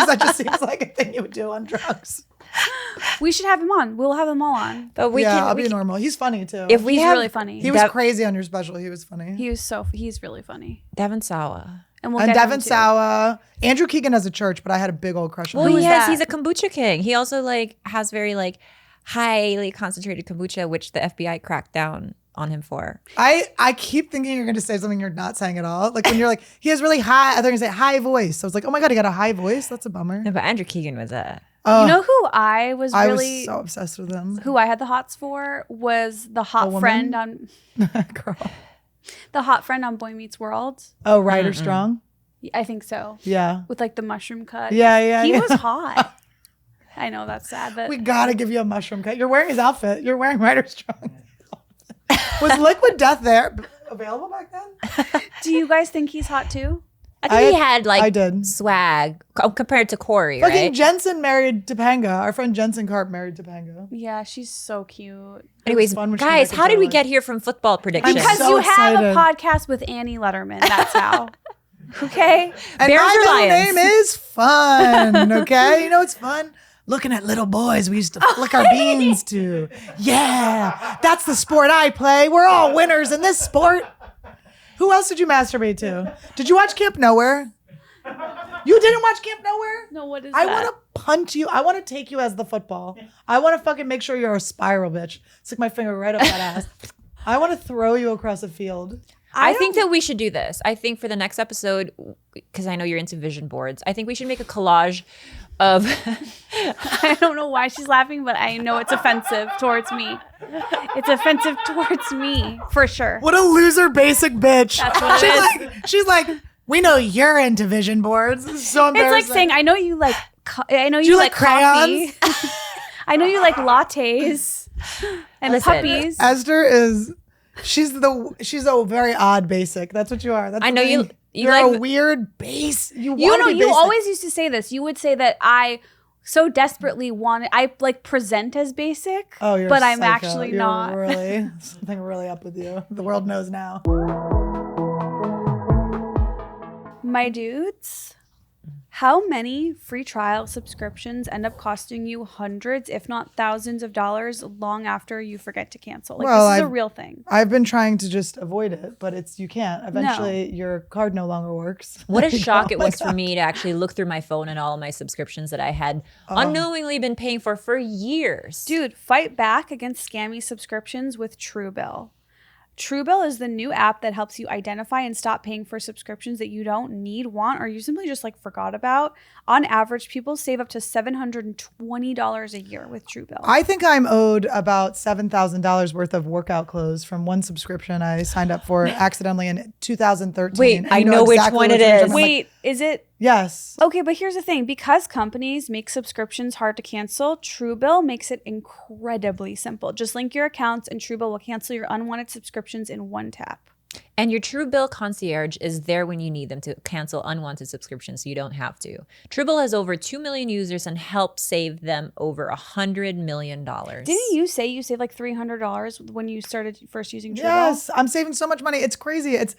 that just seems like a thing you would do on drugs. We should have him on. We'll have them all on. But we I'll can. be normal. He's funny too. If we He's have really funny. he was Dev- crazy on your special. He was funny. He's really funny. Devon Sawa. And we'll And get him Devon too. Sawa. Andrew Keegan has a church, but I had a big old crush on Well, him. Who is yes, that? he's a kombucha king. He also has very highly concentrated kombucha, which the FBI cracked down on him for. I keep thinking you're going to say something you're not saying at all. Like when you're like, he has really high, they're going to say high voice. I was like, oh my God, he got a high voice? That's a bummer. No, but Andrew Keegan was Oh, You know who I was I really was so obsessed with him. who I had the hots for was the A hot woman? friend on Girl. the hot friend on Boy Meets World. Oh, Ryder Strong? I think so. Yeah. With the mushroom cut. Yeah. He was hot. I know that's sad, but We got to give you a mushroom cut. You're wearing his outfit. You're wearing Ryder Strong. Was Liquid Death there available back then? do you guys think he's hot too? I think he had I did. swag compared to Corey, Fucking right? Jensen married Topanga. Our friend Jensen Karp married Topanga. Yeah, she's so cute. Anyways, fun when she guys, came how back did into we our get here from football predictions? Because so you have excited. a podcast with Annie Letterman. That's how. Okay? And Bears my or middle lions? name is Fun. Okay, you know it's fun. Looking at little boys we used to flick our beans to. Yeah, that's the sport I play. We're all winners in this sport. Who else did you masturbate to? Did you watch Camp Nowhere? You didn't watch Camp Nowhere? No, what is I that? want to punch you. I want to take you as the football. I want to fucking make sure you're a spiral, bitch. Stick my finger right up that ass. I want to throw you across a field. I think that we should do this. I think for the next episode, because I know you're into vision boards, I think we should make a collage of I don't know why she's laughing, but I know it's offensive towards me. It's offensive towards me, for sure. What a loser basic bitch. That's what it is. She's like, we know you're into vision boards. This is so It's embarrassing. like saying, I know you like you like like coffee. I know you like lattes and Listen, puppies. Esther she's a very odd basic. That's what you are. That's I the know you- thing. you You're like- a weird base. You You always used to say this. You would say that I so desperately wanted, I present as basic, Oh, you're but a I'm psycho. actually You're not. Really, something really up with you. The world knows now. My dudes, how many free trial subscriptions end up costing you hundreds, if not thousands of dollars long after you forget to cancel? This is a real thing. I've been trying to just avoid it, but you can't. Eventually, your card no longer works. what a Like, shock oh it my was for God. me to actually look through my phone and all of my subscriptions that I had unknowingly been paying for years. Dude, fight back against scammy subscriptions with Truebill. Truebill is the new app that helps you identify and stop paying for subscriptions that you don't need, want, or you simply just forgot about. On average, people save up to $720 a year with Truebill. I think I'm owed about $7,000 worth of workout clothes from one subscription I signed up for accidentally in 2013. Wait, And I you know which exactly one which it is. I'm like, Wait, Is it? Yes. Okay, but here's the thing. Because companies make subscriptions hard to cancel, Truebill makes it incredibly simple. Just link your accounts and Truebill will cancel your unwanted subscriptions in one tap. And your Truebill concierge is there when you need them to cancel unwanted subscriptions so you don't have to. Truebill has over 2 million users and helped save them over $100 million. Didn't you say you saved like $300 when you started first using Truebill? Yes, I'm saving so much money. It's crazy. It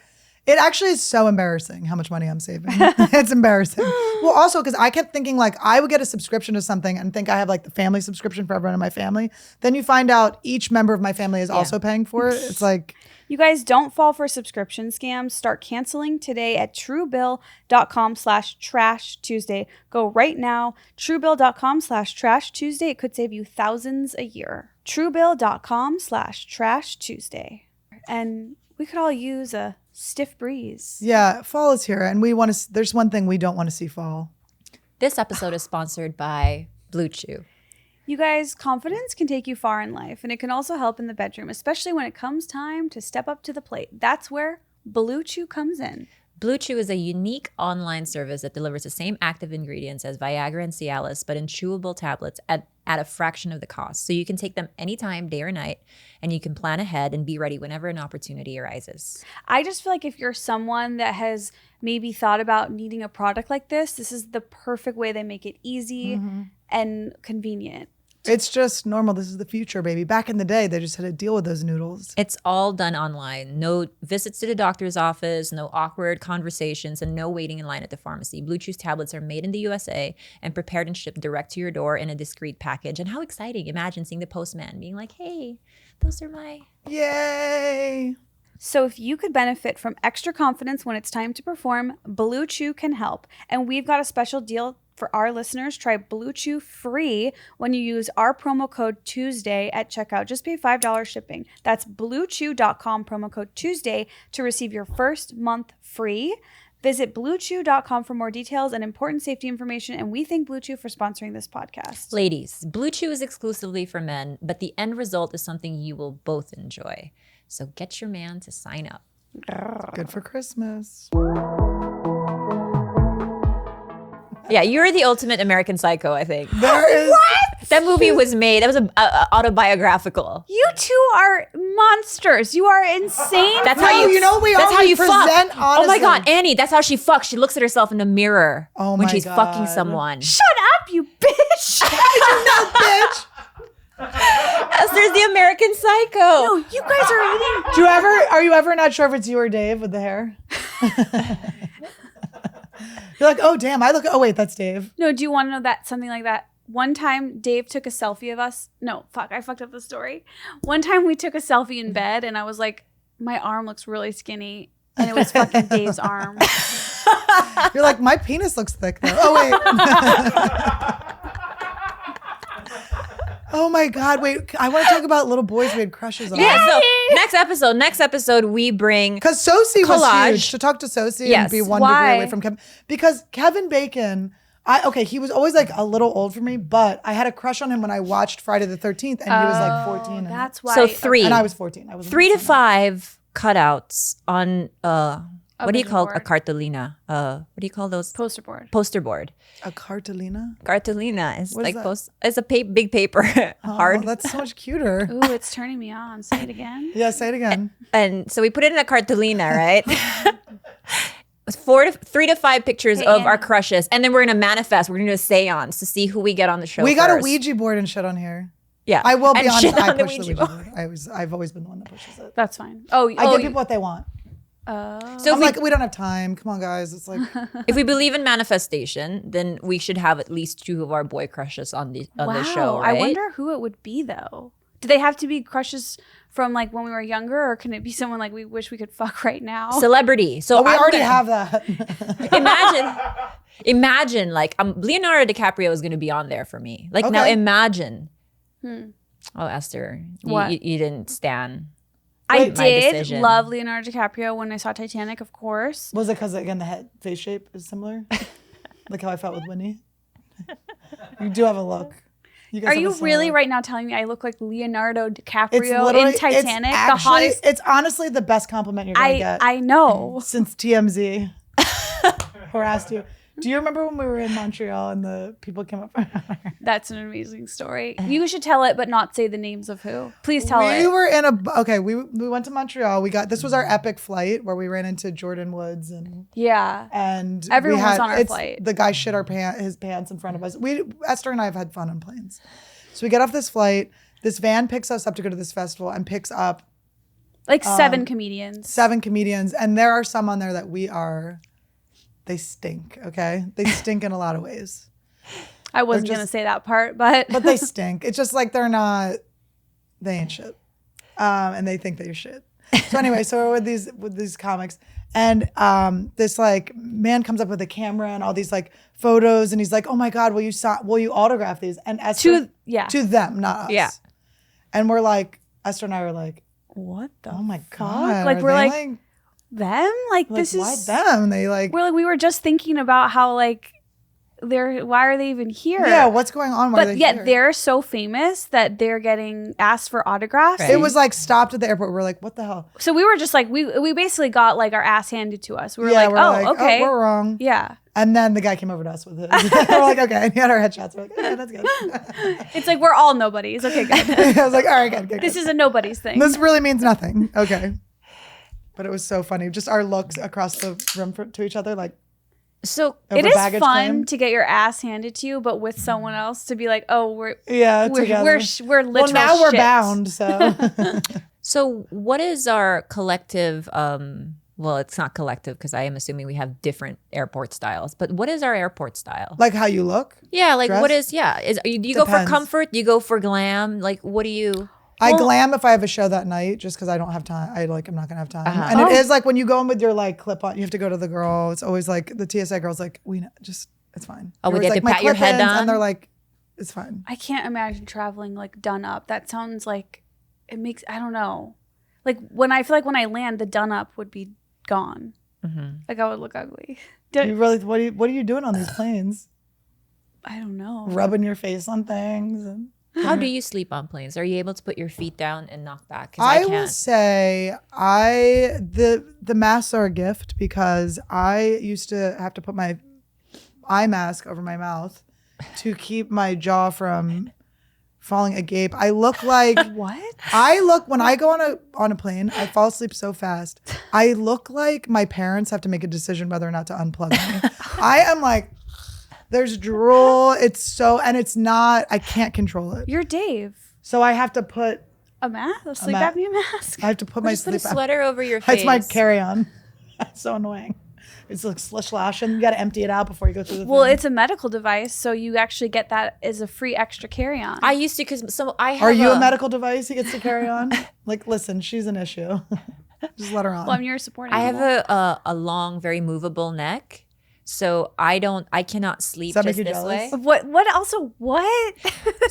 actually is so embarrassing how much money I'm saving. It's embarrassing. Well, also because I kept thinking like I would get a subscription to something and think I have like the family subscription for everyone in my family. Then you find out each member of my family is also paying for it. It's like... You guys don't fall for subscription scams. Start canceling today at truebill.com/trash Tuesday. Go right now. Truebill.com/trash Tuesday. It could save you thousands a year. Truebill.com/trash Tuesday. And we could all use a stiff breeze. Yeah, fall is here and we want to, there's one thing we don't want to see fall. This episode is sponsored by Blue Chew. You guys, confidence can take you far in life, and it can also help in the bedroom, especially when it comes time to step up to the plate. That's where Blue Chew comes in. Blue Chew is a unique online service that delivers the same active ingredients as Viagra and Cialis, but in chewable tablets at a fraction of the cost. So you can take them anytime, day or night, and you can plan ahead and be ready whenever an opportunity arises. I just feel like if you're someone that has maybe thought about needing a product like this is the perfect way they make it easy and convenient. It's just normal. This is the future, baby. Back in the day, they just had to deal with those noodles. It's all done online. No visits to the doctor's office, no awkward conversations, and no waiting in line at the pharmacy. Blue Chew's tablets are made in the USA and prepared and shipped direct to your door in a discreet package. And how exciting. Imagine seeing the postman being like, hey, those are my... Yay. So if you could benefit from extra confidence when it's time to perform, Blue Chew can help. And we've got a special deal for our listeners. Try Blue Chew free when you use our promo code Tuesday at checkout. Just pay $5 shipping. That's bluechew.com, promo code Tuesday, to receive your first month free. Visit bluechew.com for more details and important safety information. And we thank Blue Chew for sponsoring this podcast. Ladies, Blue Chew is exclusively for men, but the end result is something you will both enjoy. So get your man to sign up. Good for Christmas. Yeah, you're the ultimate American Psycho, I think. There is... What? That movie was made. That was autobiographical. You two are monsters. You are insane. That's how you. That's how you fuck. Honestly. Oh my God, Annie. That's how she fucks. She looks at herself in the mirror when she's fucking someone. Shut up, you bitch. I do not, bitch. Esther's the American Psycho. No, you guys are eating. Are you ever not sure if it's you or Dave with the hair? You're like, oh damn, oh wait, that's Dave. No, do you want to know that something like that? One time Dave took a selfie of us. No, fuck, I fucked up the story. One time we took a selfie in bed and I was like, my arm looks really skinny. And it was fucking Dave's arm. You're like, my penis looks thick though. Oh wait. Oh my God, wait, I want to talk about little boys we had crushes on. Yeah, so next episode we bring... Because Sosie was Collage. huge. To talk to Sosie Yes. and be one Why? degree away from Kevin. Because Kevin Bacon, he was always like a little old for me, but I had a crush on him when I watched Friday the 13th and he was like 14. That's why. So 3. And I was 14. I was 3 to 5 cutouts on... what do you vision call board. a cartolina? What do you call those? Poster board. Poster board. A cartolina? Cartolina is What is like that? it's a big paper, hard. Oh, that's so much cuter. Ooh, it's turning me on. Say it again. Yeah, say it again. And so we put it in a cartolina, right? 3 to 5 pictures of our crushes, and then we're gonna manifest. We're gonna do a seance to see who we get on the show. We got a first. Ouija board and shit on here. Yeah, I will be and honest. shit I on the push the Ouija Ouija board. I've always been the one that pushes it. That's fine. Oh, I give people what they want. So I'm like, we don't have time. Come on, guys. It's like, if we believe in manifestation, then we should have at least 2 of our boy crushes on the show, right? I wonder who it would be though. Do they have to be crushes from like when we were younger, or can it be someone like we wish we could fuck right now? Celebrity. So we already have that. Imagine like Leonardo DiCaprio is going to be on there for me. Like now, Okay. imagine. Oh, Esther, What? you didn't stand. I my did decision. love Leonardo DiCaprio when I saw Titanic, of course. Was it because, again, the face shape is similar? Like how I felt with Winnie? You do have a look. You guys Are have a you similar really look. right now telling me I look like Leonardo It's DiCaprio literally, in Titanic? It's The hottest. It's honestly the best compliment you're going to get I know. since TMZ. harassed you. Do you remember when we were in Montreal and the people came up? That's an amazing story. You should tell it, but not say the names of who. Please tell it. We were in we went to Montreal. This was our epic flight where we ran into Jordan Woods and everyone was on our flight. The guy shit his pants in front of us. Esther and I have had fun on planes. So we get off this flight. This van picks us up to go to this festival and picks up like 7 comedians. 7 comedians, and there are some on there that they stink, okay? They stink in a lot of ways. I wasn't going to say that part, but they stink. It's just like they ain't shit. And they think that you're shit. So anyway, so we're with these comics, and this like man comes up with a camera and all these like photos, and he's like, "Oh my God, will you autograph these?" And Esther to them, not us. Yeah. And we're like, Esther and I were like, "What the? Oh my fuck? God!" Like we're like them? Like this why is them? They like we were just thinking about how like why are they even here? Yeah, what's going on? Why are they here? They're so famous that they're getting asked for autographs. Right. It was like stopped at the airport. We're like, what the hell? So we were just like we basically got like our ass handed to us. We were like, okay. We're wrong. Yeah. And then the guy came over to us with his. We're like, okay. And he had our headshots. We're like, okay, that's good. It's like we're all nobodies. Okay, good. I was like, all right, good. This is a nobody's thing. This really means nothing. Okay. But it was so funny. Just our looks across the room to each other, like. So it is fun to get your ass handed to you, but with someone else to be like, oh, we're literal well, now we're bound. So, so what is our collective? Well, it's not collective because I am assuming we have different airport styles. But what is our airport style? Like how you look? Yeah, like dress? What is? Yeah, do you go for comfort? Do you go for glam? Like what do you? I glam if I have a show that night, just because I don't have time. I'm not gonna have time. And it is like when you go in with your like clip on, you have to go to the girl. It's always like the TSA girl's like, we know, just it's fine. Oh, we get to pat your head down, and they're like, it's fine. I can't imagine traveling like done up. That sounds like it makes. I don't know. Like when I feel like when I land, the done up would be gone. Mm-hmm. Like I would look ugly. You really? What are you doing on these planes? I don't know. Rubbing your face on things and. How do you sleep on planes? Are you able to put your feet down and knock back? I will say the masks are a gift because I used to have to put my eye mask over my mouth to keep my jaw from falling agape. I look like what? When I go on a plane, I fall asleep so fast. I look like my parents have to make a decision whether or not to unplug me. I am like. There's drool. It's not, I can't control it. You're Dave. So I have to put a sleep apnea mask. I have to put my sleep put a sweater over your face. It's my carry-on. That's so annoying. It's like slash and you got to empty it out before you go through the thing. It's a medical device, so you actually get that as a free extra carry-on. I used to because I have. Are you a medical device he gets to carry on? Like, listen, she's an issue. Just let her on. Well, I'm your support animal. I have a long, very movable neck. So I cannot sleep just this way. What also what?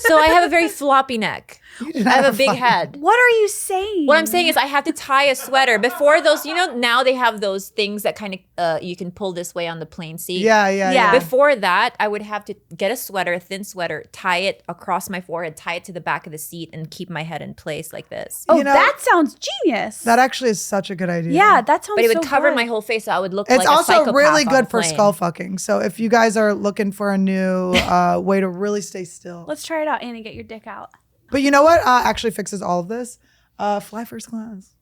So I have a very floppy neck. I have a big head. What are you saying? What I'm saying is I have to tie a sweater. Before those, now they have those things that kind of you can pull this way on the plane seat. Yeah. Before that, I would have to get a thin sweater, tie it across my forehead, tie it to the back of the seat, and keep my head in place like this. Oh, that sounds genius. That actually is such a good idea. Yeah, that sounds. But it would cover my whole face, so I would look like a psychopath. It's also really good for plane. skull fucking. So if you guys are looking for a new way to really stay still, let's try it out, Annie. Get your dick out. But you know what actually fixes all of this? Fly first class.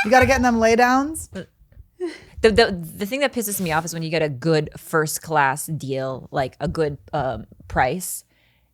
You got to get in them laydowns. The thing that pisses me off is when you get a good first class deal, like a good price,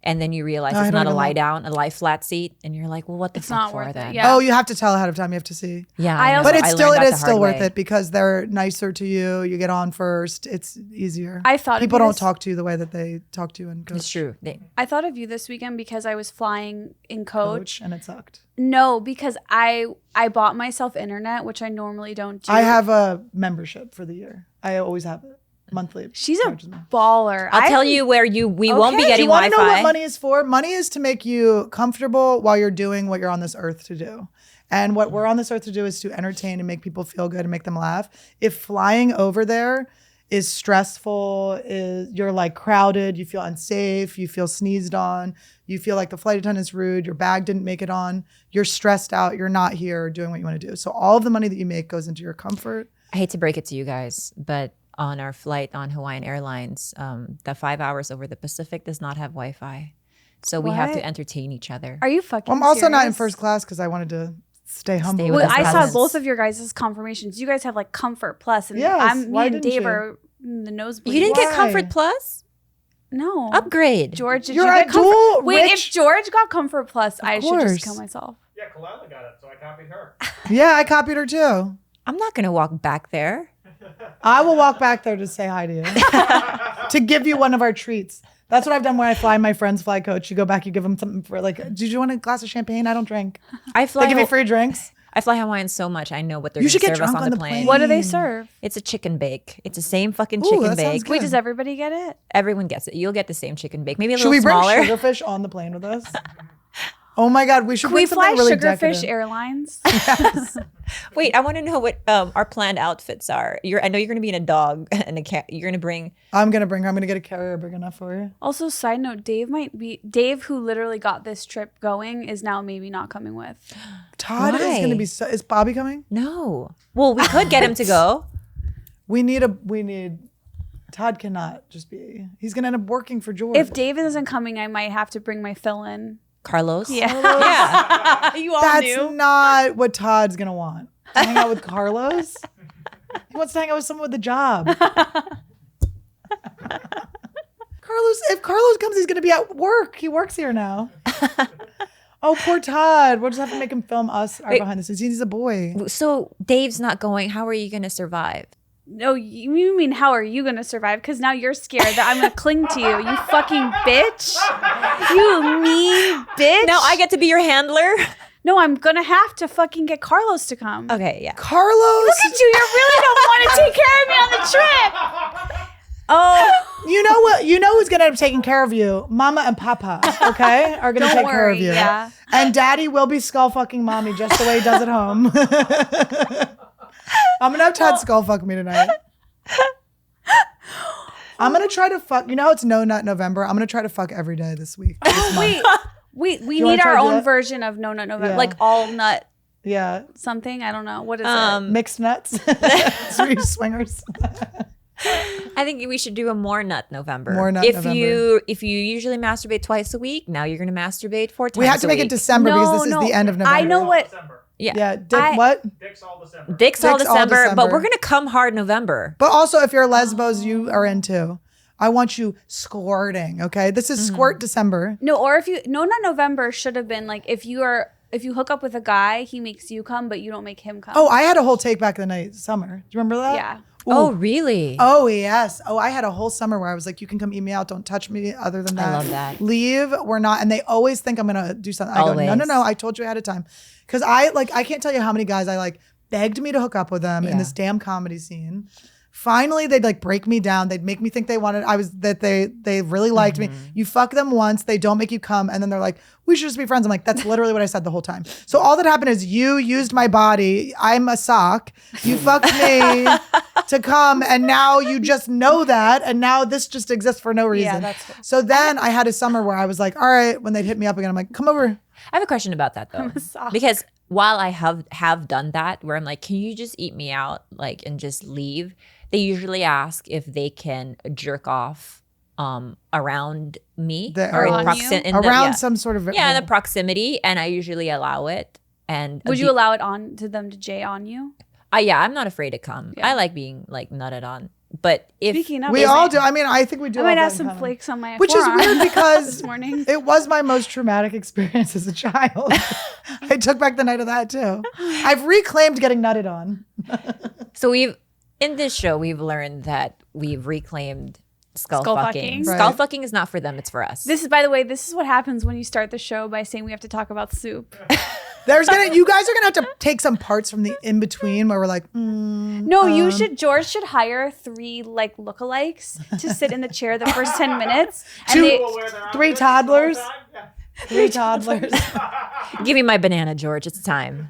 and then you realize it's not a lie down, a lie flat seat, and you're like, well, what the fuck for then? Yeah. Oh, you have to tell ahead of time. You have to see. Yeah, but it is still worth it because they're nicer to you. You get on first. It's easier. I thought people don't talk to you the way that they talk to you in coach. It's true. I thought of you this weekend because I was flying in coach and it sucked. No, because I bought myself internet, which I normally don't do. I have a membership for the year. I always have it. Monthly. She's a baller. I'll tell you where we won't be getting Wi-Fi. Do you want to know what money is for? Money is to make you comfortable while you're doing what you're on this earth to do. And what we're on this earth to do is to entertain and make people feel good and make them laugh. If flying over there is stressful, you're like crowded, you feel unsafe, you feel sneezed on, you feel like the flight attendant's rude, your bag didn't make it on, you're stressed out, you're not here doing what you want to do. So all of the money that you make goes into your comfort. I hate to break it to you guys, but on our flight on Hawaiian Airlines. The 5 hours over the Pacific does not have Wi-Fi. So we have What? to entertain each other. Are you fucking I'm also not in serious? first class because I wanted to stay humble. Stay with with Well, the I saw presents. both of your guys' confirmations. You guys have like Comfort Plus, and Yes, me why and didn't Dave you? are in the nosebleed. You didn't get Why? Comfort Plus? No. Upgrade. George, did You're you a get Comfort? dual Wait, rich- if George got Comfort Plus, I should course. just kill myself. Yeah, Khalyla got it, so I copied her. Yeah, I copied her too. I'm not going to walk back there. I will walk back there to say hi to you, to give you one of our treats. That's what I've done when I fly my friend's fly coach. You go back, you give them something for like, did you want a glass of champagne? I don't drink. I fly They give you free drinks. I fly Hawaiian so much. I know what they're You going should to get serve us drunk on the plane. What do they serve? It's a chicken bake. It's the same fucking Ooh, chicken that sounds bake. good. Wait, does everybody get it? Everyone gets it. You'll get the same chicken bake. Maybe a Should we little bring smaller. Sugarfish on the plane with us? Oh my God, we should Can bring we fly something really Sugarfish decadent. Airlines? Wait, I want to know what our planned outfits are. I know you're going to be in a dog and a cat. You're going to bring. I'm gonna get a carrier big enough for you. Also, side note, Dave, who literally got this trip going, is now maybe not coming with. Todd is Why? gonna be. Is Bobby coming? No. Well, we could get him to go. We need. Todd cannot just be. He's gonna end up working for George. If Dave isn't coming, I might have to bring my fill-in. Carlos? Yeah. Yeah. You all That's knew. not what Todd's gonna want. To hang out with Carlos. He wants to hang out with someone with a job. Carlos, if Carlos comes, he's gonna be at work. He works here now. Oh, poor Todd. We'll just have to make him film us our Wait. behind the scenes. He's a boy. So Dave's not going. How are you going to survive? No, you mean how are you going to survive? Because now you're scared that I'm going to cling to you. You fucking bitch. You mean bitch. Now I get to be your handler? No, I'm going to have to fucking get Carlos to come. Okay, yeah. Carlos. Look at you. You really don't want to take care of me on the trip. Oh. You know what? You know who's gonna end up taking care of you? Mama and Papa, okay, are gonna Don't take care of worry, you. yeah. And Daddy will be skull fucking mommy just the way he does at home. I'm gonna have Todd skull fuck me tonight. I'm gonna try to fuck. You know, it's No Nut November. I'm gonna try to fuck every day this week. This month. Wait, we you wanna need try our to do own that? version of No Nut November. Yeah. Like all nut Yeah, something. I don't know. What is it? mixed nuts. Sweet swingers. I think we should do a more nut November. More nut if November. If you usually masturbate twice a week, now you're going to masturbate 4 times We have to a make it week. December because this is the end of November. I know what. December. Yeah, I- what? Dick's all December. Dick's all Dick's all December, but December. we're going to come hard November. But also, if you're lesbos, you are in too. I want you squirting. Okay, this is squirt December. No, or if you No Nut November should have been like if you hook up with a guy, he makes you come, but you don't make him come. Oh, I had a whole take back in the night summer. Do you remember that? Yeah. Oh, really? Oh, yes. Oh, I had a whole summer where I was like, you can come eat me out. Don't touch me other than that. I love that. Leave. We're not. And they always think I'm going to do something. I go, no, Always. I told you ahead of time. Because I can't tell you how many guys I like begged me to hook up with them in Yeah. this damn comedy scene. Finally, they'd like break me down. They'd make me think they really liked me. You fuck them once, they don't make you come, and then they're like, we should just be friends. I'm like, that's literally what I said the whole time. So all that happened is you used my body. I'm a sock. You fucked me to come, and now you just know that, and now this just exists for no reason. that's- So then I had a summer where I was like, all right, when they'd hit me up again, I'm like, come over. I have a question about that though. Because while I have done that, where I'm like, can you just eat me out, like, and just leave? They usually ask if they can jerk off around me Around you? Around some sort of in the proximity, and I usually allow it. And Would you allow it on to them to Jay on you? Yeah, I'm not afraid to come. Yeah. I like being like nutted on. But if Speaking of, We all do. I mean, I think we do. I might all have that in some common. flakes on my Which is forearm weird because this morning. it was my most traumatic experience as a child. I took back the night of that too. I've reclaimed getting nutted on. so in this show, we've learned that we've reclaimed skull Skull fucking. fucking. Skull Right. fucking is not for them; it's for us. This is, by the way, this is what happens when you start the show by saying we have to talk about soup. You guys are gonna have to take some parts from the in between where we're like, No, George should hire 3 like lookalikes to sit in the chair the first 10 minutes. And Two- they, People wear their 3 outfits all the toddlers. time. Yeah. 3 toddlers. Give me my banana, George. It's time.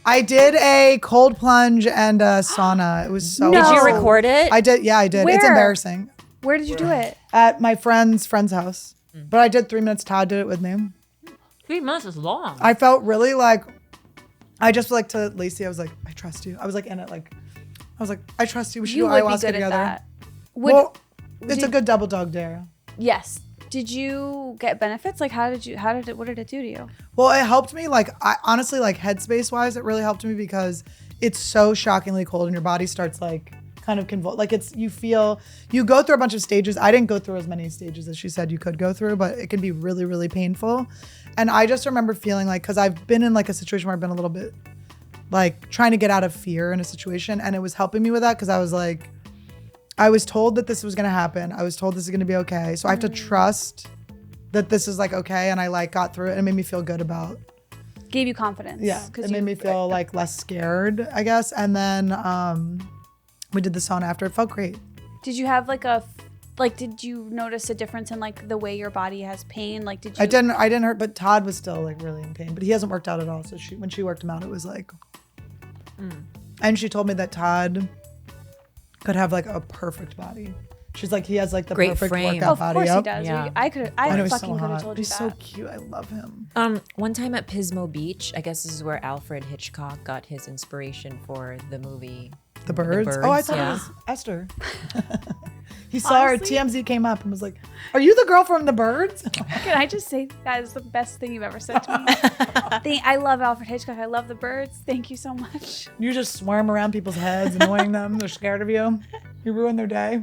I did a cold plunge and a sauna. It was so. No. Did you awesome. record it? I did. Yeah, I did. It's Where? embarrassing. where did you do it? At my friend's house. But I did 3 minutes. Todd did it with me. 3 months is long. I felt really like I just like to Lacey, I was like, I trust you. I was like in it like, I was like, I trust you. We should You do would be ayahuasca good together. at that. Well, it's a good double dog dare. Yes. Did you get benefits? Like what did it do to you? Well, it helped me. Like, I honestly, like headspace wise, it really helped me because it's so shockingly cold and your body starts like kind of like you go through a bunch of stages. I didn't go through as many stages as she said you could go through, but it can be really, really painful. And I just remember feeling like, cause I've been in like a situation where I've been a little bit like trying to get out of fear in a situation. And it was helping me with that. Cause I was like, I was told that this was going to happen. I was told this is going to be okay. So I have to trust that this is like okay. And I like got through it and it made me feel good about. Gave you confidence. Yeah. It made me feel like less scared, I guess. And then we did the sauna after. It felt great. Did you have did you notice a difference in like the way your body has pain? Like did you? I didn't hurt, but Todd was still like really in pain. But he hasn't worked out at all. So when she worked him out, it was like. And she told me that Todd could have like a perfect body. She's like, he has like the Great perfect frame. workout Of body. course Yep. he does. Yeah. I And it was fucking so could have hot. told you He's that. so cute. I love him. One time at Pismo Beach, I guess this is where Alfred Hitchcock got his inspiration for the movie The birds? Oh, I thought it was Esther. He saw Honestly? her. TMZ came up and was like, "Are you the girl from The Birds?" Can I just say that is the best thing you've ever said to me? I love Alfred Hitchcock. I love the birds. Thank you so much. You just swarm around people's heads, annoying them. They're scared of you. You ruin their day.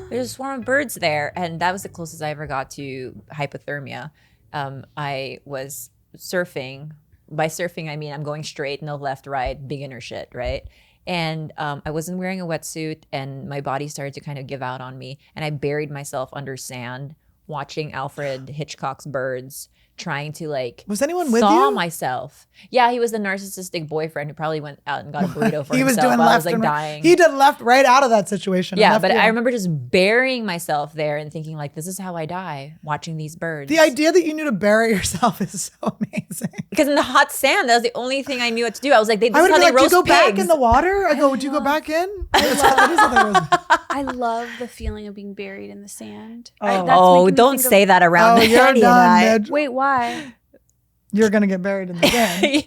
There's a swarm of birds there, and that was the closest I ever got to hypothermia. I was surfing. By surfing, I mean I'm going straight, no left, right, beginner shit, right? And I wasn't wearing a wetsuit, and my body started to kind of give out on me, and I buried myself under sand, watching Alfred Hitchcock's birds, trying to like Was anyone with thaw you? myself. Yeah, he was the narcissistic boyfriend who probably went out and got a burrito for He was himself doing while I left was like and right. dying. He did left right out of that situation. and Yeah, left but you. I remember just burying myself there and thinking like, this is how I die, watching these birds. The idea that you knew to bury yourself is so amazing. Because in the hot sand, that was the only thing I knew what to do. I was like, this I is would how be they like, "Do you roast go back pigs. in the water?" I go, "Would you go back in?" I love the feeling of being buried in the sand. Oh, don't say that around Oh, you're Annie and done, I. bitch. Wait, why? You're gonna get buried in the sand.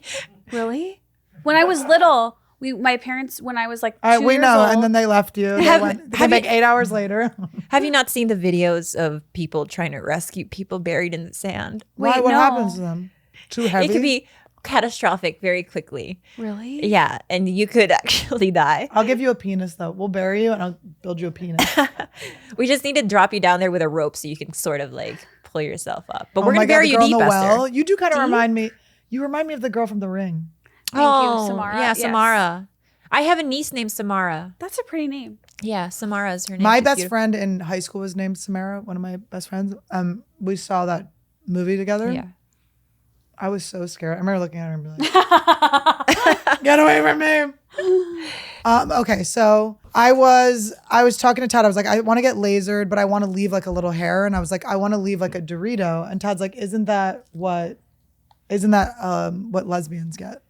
Really? When I was little, my parents, when I was like 2 We years know, old, and then they left you. They came back 8 hours later. Have you not seen the videos of people trying to rescue people buried in the sand? Why? Wait, What no. happens to them? Too heavy? It could be catastrophic very quickly. Really? Yeah, and you could actually die. I'll give you a penis though. We'll bury you and I'll build you a penis. We just need to drop you down there with a rope so you can sort of like pull yourself up. But Oh we're my gonna God, bury the you girl in deep, the Esther. well. You do kind of Deep? remind me. You remind me of the girl from The Ring. Thank you, Samara. Yeah, Yes. Samara. I have a niece named Samara. That's a pretty name. Yeah, Samara is her name. My She's best beautiful. friend in high school was named Samara. One of my best friends. We saw that movie together. Yeah. I was so scared. I remember looking at her and being like, "Get away from me!" Okay, so I was talking to Todd. I was like, I want to get lasered, but I want to leave like a little hair. And I was like, I want to leave like a Dorito. And Todd's like, Isn't that what lesbians get?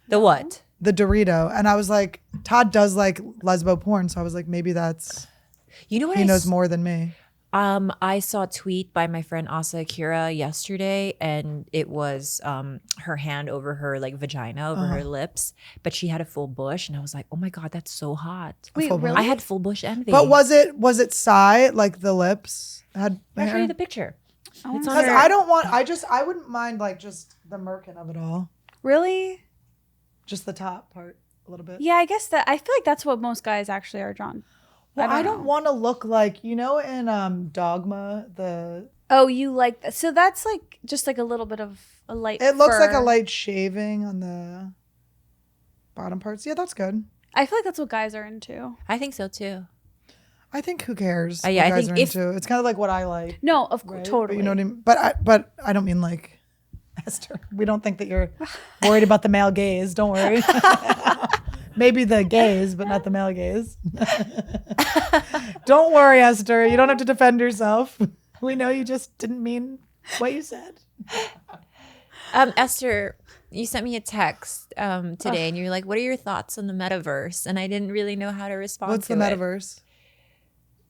The what? The Dorito. And I was like, Todd does like lesbo porn, so I was like, maybe that's You know what? he knows more than me. I saw a tweet by my friend Asa Akira yesterday, and it was her hand over her like vagina, over her lips, but she had a full bush, and I was like, oh my God, that's so hot. Wait, full really? I had full bush envy. But was it Psy, like the lips had I'll show hair? you the picture. It's on Because her. I wouldn't mind like just the merkin of it all. Really? Just the top part a little bit. Yeah, I guess I feel like that's what most guys actually are drawn. Well, I don't know. want to look like, in Dogma, Oh, you like that? So that's like just like a little bit of a light. it looks like a fur. light shaving on the bottom parts. Yeah, that's good. I feel like that's what guys are into. I think so too. I think who cares? Yeah, what I guys think are if- into. It's kind of like what I like. No, of course, Right? totally. But you know what I mean? But I don't mean like Esther. We don't think that you're worried about the male gaze. Don't worry. Maybe the gaze, but not the male gaze. Don't worry, Esther. You don't have to defend yourself. We know you just didn't mean what you said. Esther, you sent me a text today, and you're like, "What are your thoughts on the metaverse?" And I didn't really know how to respond. What's to the it. metaverse?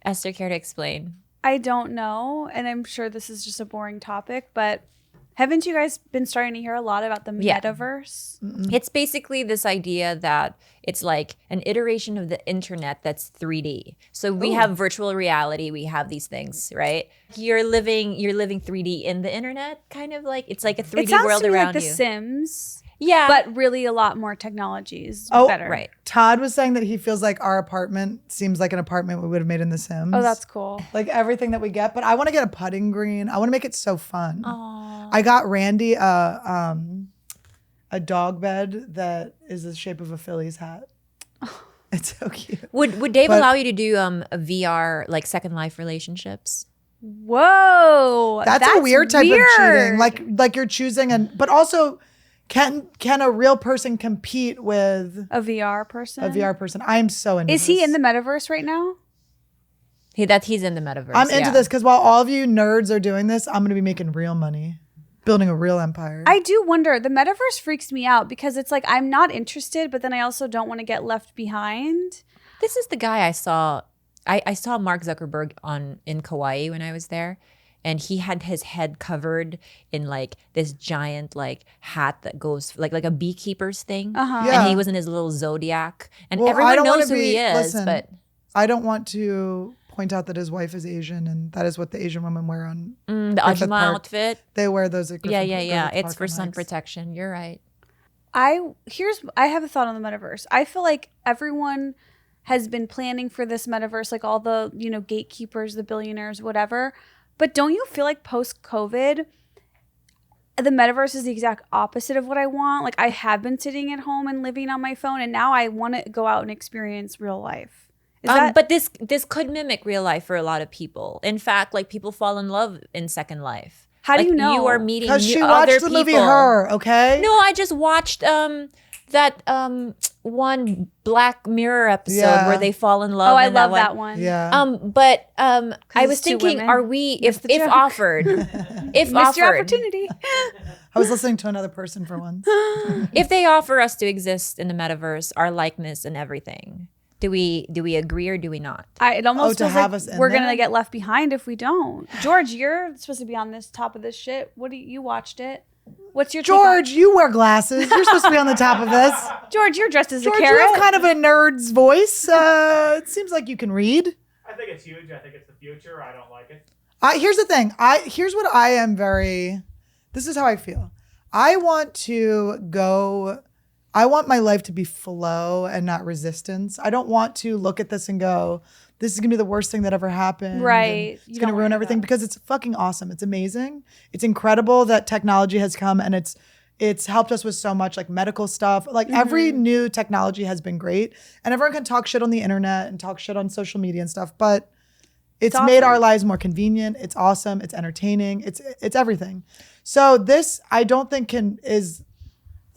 Esther, care to explain? I don't know, and I'm sure this is just a boring topic, but Haven't you guys been starting to hear a lot about the Yeah. metaverse? It's basically this idea that it's like an iteration of the internet that's 3D. So we have virtual reality, we have these things, right? You're living 3D in the internet, kind of like it's like a 3D It sounds world to me around like The you. Sims, Yeah. but really a lot more technologies. Oh, better. right. Todd was saying that he feels like our apartment seems like an apartment we would have made in The Sims. Oh, that's cool. like everything that we get. But I want to get a putting green. I want to make it so fun. Aww. I got Randy a dog bed that is the shape of a Phillies hat. It's so cute. Would Dave But- allow you to do a VR like Second Life relationships? Whoa, That's a weird type of cheating. Like you're choosing but also can a real person compete with a VR person. a VR person? I am so into Is this. he in the metaverse right now? He's in the metaverse. I'm into yeah. this because while all of you nerds are doing this, I'm gonna be making real money. Building a real empire. I do wonder. The metaverse freaks me out because it's like I'm not interested, but then I also don't want to get left behind. This is the guy I saw. I saw Mark Zuckerberg in Kauai when I was there, and he had his head covered in like this giant like hat that goes like a beekeeper's thing. Uh-huh. Yeah. And he was in his little zodiac, and Well, I everyone don't wanna knows who be- he is. listen, but I don't want to point out that his wife is Asian, and that is what the Asian women wear on. the Griffith Ajumma Park. outfit, They wear those at yeah. Griffith It's Park for on sun hikes. protection. You're right. I have a thought on the metaverse. I feel like everyone has been planning for this metaverse, like all the, gatekeepers, the billionaires, whatever. But don't you feel like post-COVID, the metaverse is the exact opposite of what I want? Like I have been sitting at home and living on my phone, and now I want to go out and experience real life. But this could mimic real life for a lot of people. In fact, like people fall in love in Second Life. How do Like, you know? You are meeting Because she other watched the movie people. Her, okay? No, I just watched that one Black Mirror episode Yeah. where they fall in love. I in love that one. Yeah. I was it's two thinking, women. are we Missed the if joke. offered, if Missed your offered, opportunity. I was listening to another person for once. if they offer us to exist in the metaverse, our likeness and everything, do we agree or do we not? It almost to feels have like us in we're there? gonna get left behind if we don't. George, you're supposed to be on this top of this shit. What do you watched it? What's your take on- George, you wear glasses. You're supposed to be on the top of this. George, you're dressed as George, a you carrot. have kind of a nerd's voice. It seems like you can read. I think it's huge. I think it's the future. I don't like it. Here's the thing. Here's what I am this is how I feel. I want my life to be flow and not resistance. I don't want to look at this and go, this is gonna be the worst thing that ever happened. Right. and It's You gonna don't ruin wanna everything know. because it's fucking awesome. It's amazing. It's incredible that technology has come and it's helped us with so much like medical stuff. Like every new technology has been great. And everyone can talk shit on the internet and talk shit on social media and stuff, but it's made awesome. our lives more convenient. It's awesome. It's entertaining. It's everything. So this I don't think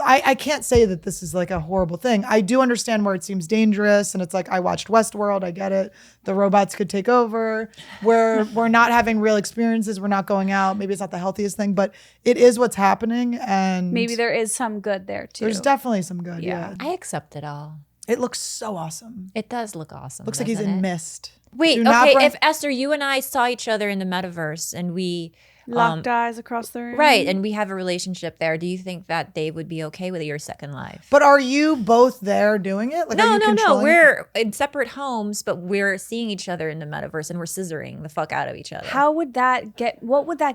I can't say that this is like a horrible thing. I do understand where it seems dangerous, and it's like I watched Westworld. I get it. The robots could take over. We're not having real experiences. We're not going out. Maybe it's not the healthiest thing, but it is what's happening. And Maybe there is some good there too. there's definitely some good. Yeah. Yeah, I accept it all. it looks so awesome. It does look awesome. Looks like he's doesn't in it? mist. Wait, Do not okay. bring- If Esther, you and I saw each other in the metaverse, and we Locked eyes across the room. right, and we have a relationship there, do you think that Dave would be okay with your Second Life? But are you both there doing it? Like, are No, you no. controlling- We're in separate homes, but we're seeing each other in the metaverse, and we're scissoring the fuck out of each other. What would that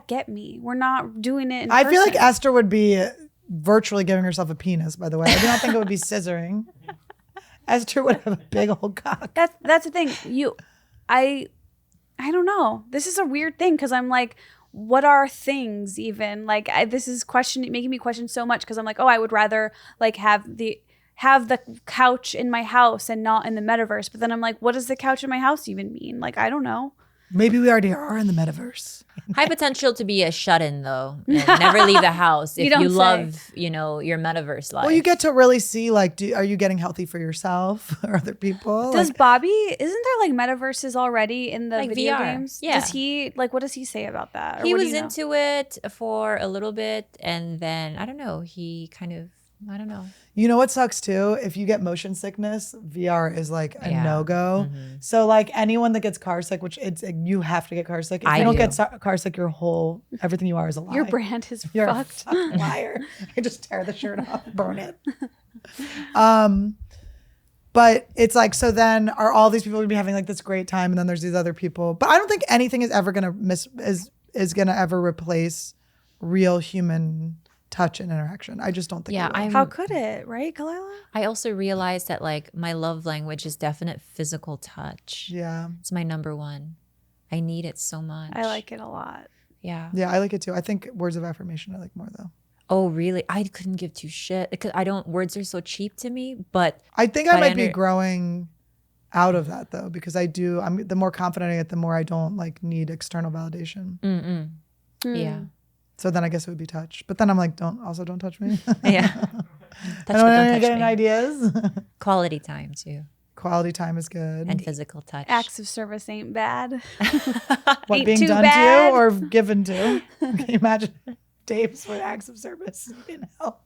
get me? We're not doing it in I feel like person. Esther would be virtually giving herself a penis, by the way. I do not think it would be scissoring. Esther would have a big old cock. That's the thing. I don't know. This is a weird thing because I'm like, what are things even? Like this is making me question so much because I'm like, oh, I would rather like have the couch in my house and not in the metaverse. But then I'm like, what does the couch in my house even mean? Like, I don't know. Maybe we already are in the metaverse. High potential to be a shut-in though, and never leave the house if don't you say. love, your metaverse life. Well, you get to really see, like, are you getting healthy for yourself or other people? Does Like, Bobby, isn't there like metaverses already in the Like video VR. games? Yeah. Does he, like, what does he say about that? Or He what do was you know? into it for a little bit, and then I don't know. He kind of I don't know. You know what sucks too? If you get motion sickness, VR is like a Yeah. no-go. So like anyone that gets car sick, which you have to get car sick. If I you don't do. get car sick, everything you are is a lie. Your brand is You're a fucked. fucking liar. I just tear the shirt off, burn it. But it's like, so then are all these people gonna be having like this great time, and then there's these other people. But I don't think anything is ever gonna is gonna ever replace real human touch and interaction. I just don't think. Yeah, it will. How could it, right, Khalyla? I also realized that like my love language is definite physical touch. Yeah. It's my number one. I need it so much. I like it a lot. Yeah. Yeah, I like it too. I think words of affirmation I like more though. Oh, really? I couldn't give two shit because words are so cheap to me, but I think I But might be growing out of that though, because the more confident I get, the more I don't like need external validation. yeah. So then I guess it would be touch. But then I'm like, don't touch me. Yeah. I Touch, don't but don't want to touch get any me. ideas. Quality time too. Quality time is good. And physical touch. Acts of service ain't bad. What, ain't being too done bad. to you or given to? Can you imagine Dave's for acts of service in hell?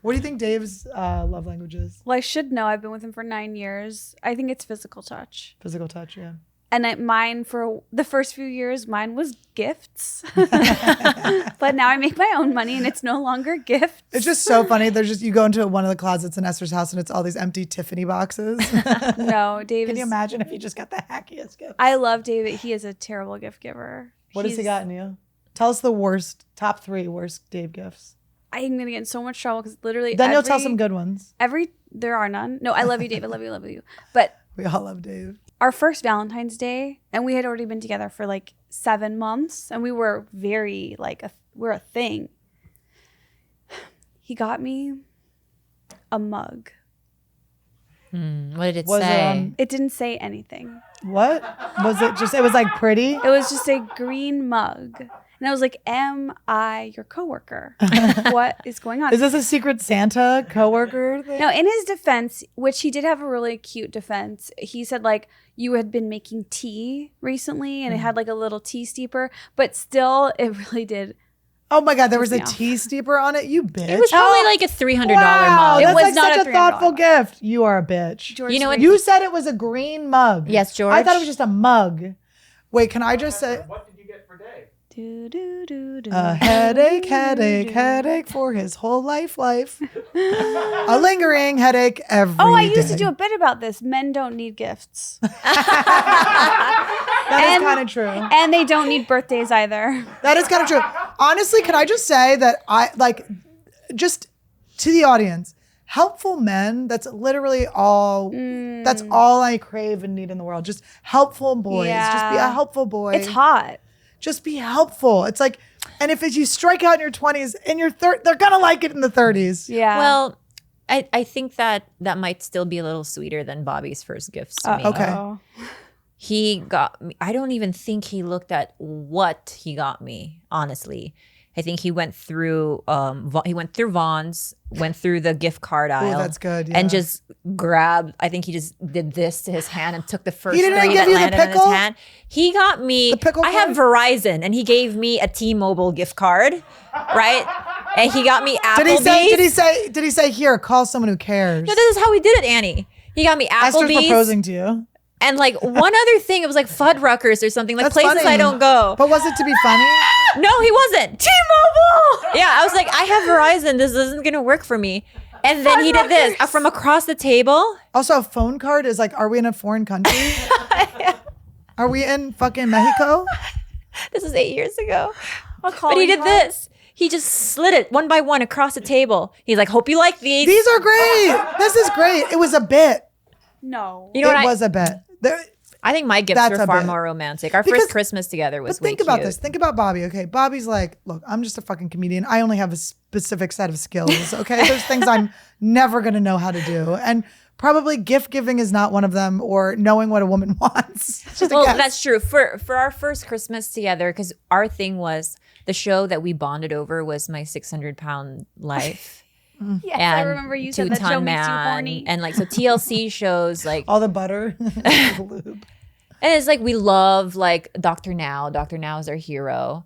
What do you think Dave's love language is? Well, I should know. I've been with him for 9 years. I think it's physical touch. Physical touch, yeah. And mine for the first few years, mine was gifts. But now I make my own money and it's no longer gifts. It's just so funny. You go into one of the closets in Esther's house and it's all these empty Tiffany boxes. No, Dave Can you is, imagine if you just got the hackiest gift? I love David. He is a terrible gift giver. What has he gotten you? Tell us the top 3 worst Dave gifts. I'm going to get in so much trouble because literally Then you'll tell some good ones. there are none. No, I love you, Dave. I love you. But We all love Dave. our first Valentine's Day, and we had already been together for like 7 months, and we were very like we're a thing. He got me a mug. What did it Was say? It didn't say anything. What? Was it just, it was like pretty? It was just a green mug. And I was like, am I your coworker? What is going on? Is this a Secret Santa coworker thing? No, in his defense, which he did have a really cute defense, he said like you had been making tea recently and it had like a little tea steeper, but still it really did. Oh my God, there was a Yeah. tea steeper on it? You bitch. It was probably like a $300 wow, mug. that's was like not such a a thoughtful $300 gift. You are a bitch. George You know what? You said it was a green mug. Yes, George. I thought it was just a mug. Wait, can I just say What did you get for Dave? Do, do, do, do. a headache for his whole life. A lingering headache every day. Oh, I used to do a bit about this. Men don't need gifts. That is kind of true. And they don't need birthdays either. That is kind of true. Honestly, can I just say that just to the audience, helpful men, that's literally all, that's all I crave and need in the world. Just helpful boys. Yeah. Just be a helpful boy. It's hot. Just be helpful. It's like, and if you strike out in your 20s, in your they're going to like it in the 30s. Yeah. Well, I think that might still be a little sweeter than Bobby's first gifts to me. okay. Oh. He got me, I don't even think he looked at what he got me, honestly. I think he went through Vaughn's, went through the gift card aisle. that's good, And yeah. just grabbed, I think he just did this to his hand and took the first He didn't three give that you the landed on his pickle? hand. He got me, The pickle I have card? Verizon and he gave me a T-Mobile gift card, right? And he got me Applebee's. Did he say, here, call someone who cares? No, this is how he did it, Annie. He got me Esther's Applebee's. proposing to you. And like one other thing, it was like Fuddruckers or something, like That's places funny. I don't go. But was it to be funny? No, he wasn't. T-Mobile. Yeah, I was like, I have Verizon. This isn't gonna work for me. And then he did this from across the table. Also, a phone card is like, are we in a foreign country? Are we in fucking Mexico? This is 8 years ago. A But he calling did card? this. He just slid it one by one across the table. He's like, hope you like these. These are great. This is great. It was a bit. No. You know what? It was a bit. I think my gifts That's were a far bit. more romantic. Our Because- first Christmas together was But think way about cute. this. Think about Bobby. Okay, Bobby's like, look, I'm just a fucking comedian. I only have a specific set of skills. Okay, there's things I'm never gonna know how to do, and probably gift giving is not one of them, or knowing what a woman wants. Just a Well, guess. that's true. For our first Christmas together, because our thing was the show that we bonded over was my 600-pound life. Yes, I and remember you said that show Two-Ton makes you Man, horny. and like so TLC shows like all the butter, the lube. And it's like we love like Dr. Now. Dr. Now is our hero.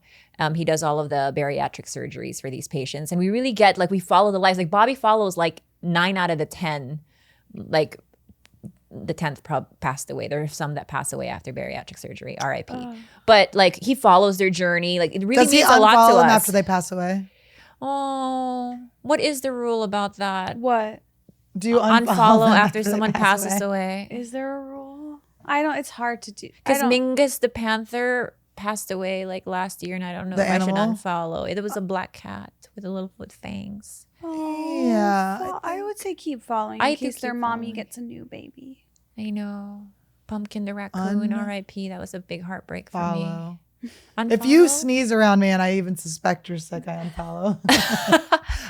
He does all of the bariatric surgeries for these patients. And we really get like we follow the lives. Like Bobby follows like 9 out of the 10. Like the 10th passed away. There are some that pass away after bariatric surgery, RIP. But like he follows their journey. Like it really means a lot to unfollow them us. after they pass away? Oh, what is the rule about that? What? Do you Unfollow them after they someone pass passes away? Is there a rule? I don't. It's hard to do. Because Mingus the panther passed away like last year, and I don't know The if animal? I should unfollow. It was a black cat with fangs. Oh, Yeah, I would say keep following I in do case their keep mommy following. gets a new baby. I know. Pumpkin the raccoon, R.I.P. That was a big heartbreak for Follow. me. If you Unfollow? sneeze around me and I even suspect you're sick, I unfollow.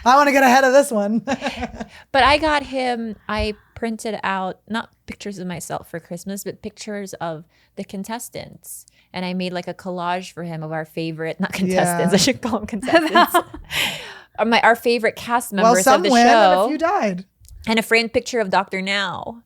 I want to get ahead of this one. But I got him, I printed out, not pictures of myself for Christmas, but pictures of the contestants. And I made like a collage for him of our favorite, not contestants, Yeah. I should call them contestants. Our favorite cast Well, members some of the win and show. a few died. And a framed picture of Dr. Now.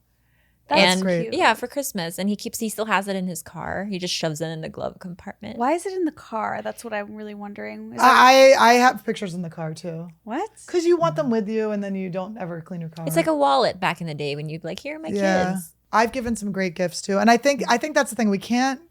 That's and great. Yeah, for Christmas. And he still has it in his car. He just shoves it in the glove compartment. Why is it in the car? That's what I'm really wondering. Is that, I have pictures in the car too. what? Because you want them with you and then you don't ever clean your car. It's like a wallet back in the day when you'd be like, here are my kids. I've given some great gifts too. And I think that's the thing. We can't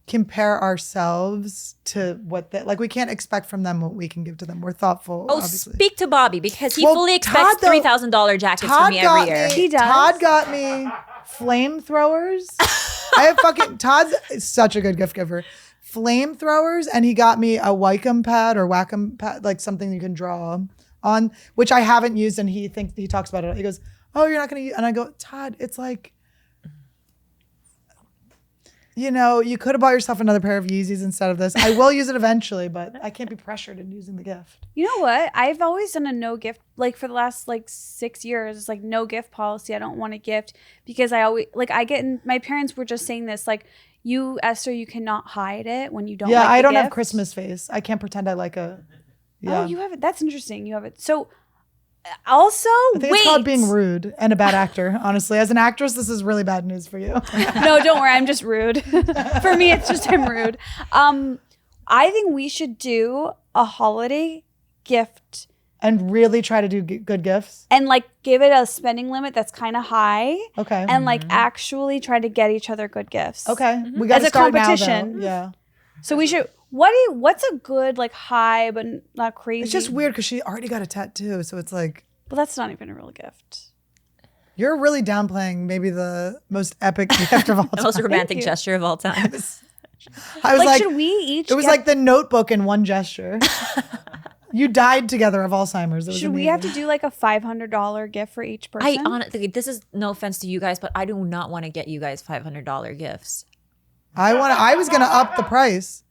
compare ourselves to what like we can't expect from them what we can give to them. We're thoughtful. Oh, obviously. speak to Bobby because he Well, fully Todd, expects though- $3,000 jackets from me every year. He does. Todd got me flamethrowers. Todd's such a good gift giver. Flamethrowers, and he got me a Wacom pad, like something you can draw on, which I haven't used, and he talks about it. He goes, "Oh, you're not gonna use," and I go, "Todd, it's like, you could have bought yourself another pair of Yeezys instead of this. I will use it eventually, but I can't be pressured in using the gift." You know what? I've always done a no gift, like for the last like 6 years, it's like no gift policy. I don't want a gift because I always my parents were just saying this, like, you, Esther, you cannot hide it when you don't like the I don't have gift. Christmas face. I can't pretend I like a. Oh, you have it. That's interesting. You have it. So also, I think it's called being rude and a bad actor. Honestly, as an actress, this is really bad news for you. No, don't worry. I'm just rude. For me, it's just I'm rude. I think we should do a holiday gift And really try to do good gifts. and like give it a spending limit that's kind of high, Okay. and like actually try to get each other good gifts. Okay. We got to As a start competition. now, though. Yeah. So we should. What's a good like high but not crazy? It's just weird because she already got a tattoo, so it's like But that's not even a real gift. you're really downplaying maybe the most epic gift of all The time. most romantic you. gesture of all time. I was like, should we each? it was get, like the Notebook in one gesture. You died together of Alzheimer's. It was Should we have amazing. to do like a $500 gift for each person? I honestly, this is no offense to you guys, but I do not want to get you guys $500 gifts. I was gonna up the price.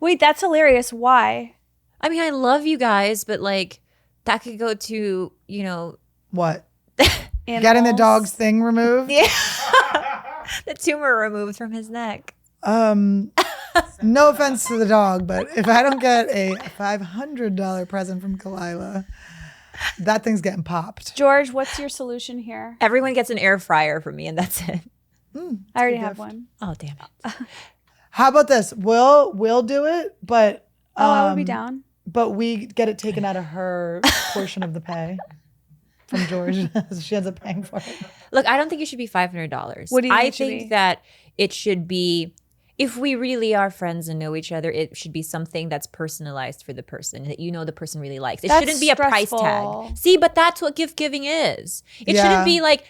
Wait, that's hilarious. Why? I mean, I love you guys, but like that could go to, What? Getting the Animals? dog's thing removed? the tumor removed from his neck. No offense to the dog, but if I don't get a $500 present from Khalyla, that thing's getting popped. George, what's your solution here? Everyone gets an air fryer from me, and that's it. I already good have gift. one. Oh, damn it. How about this? We'll do it, but I would be down. But we get it taken out of her portion of the pay from George. So she ends up paying for it. Look, I don't think it should be $500. What do you think I it should think be? that it should be, if we really are friends and know each other, it should be something that's personalized for the person that the person really likes. It That's shouldn't be a price stressful. tag. See, but that's what gift giving is. It Yeah. shouldn't be like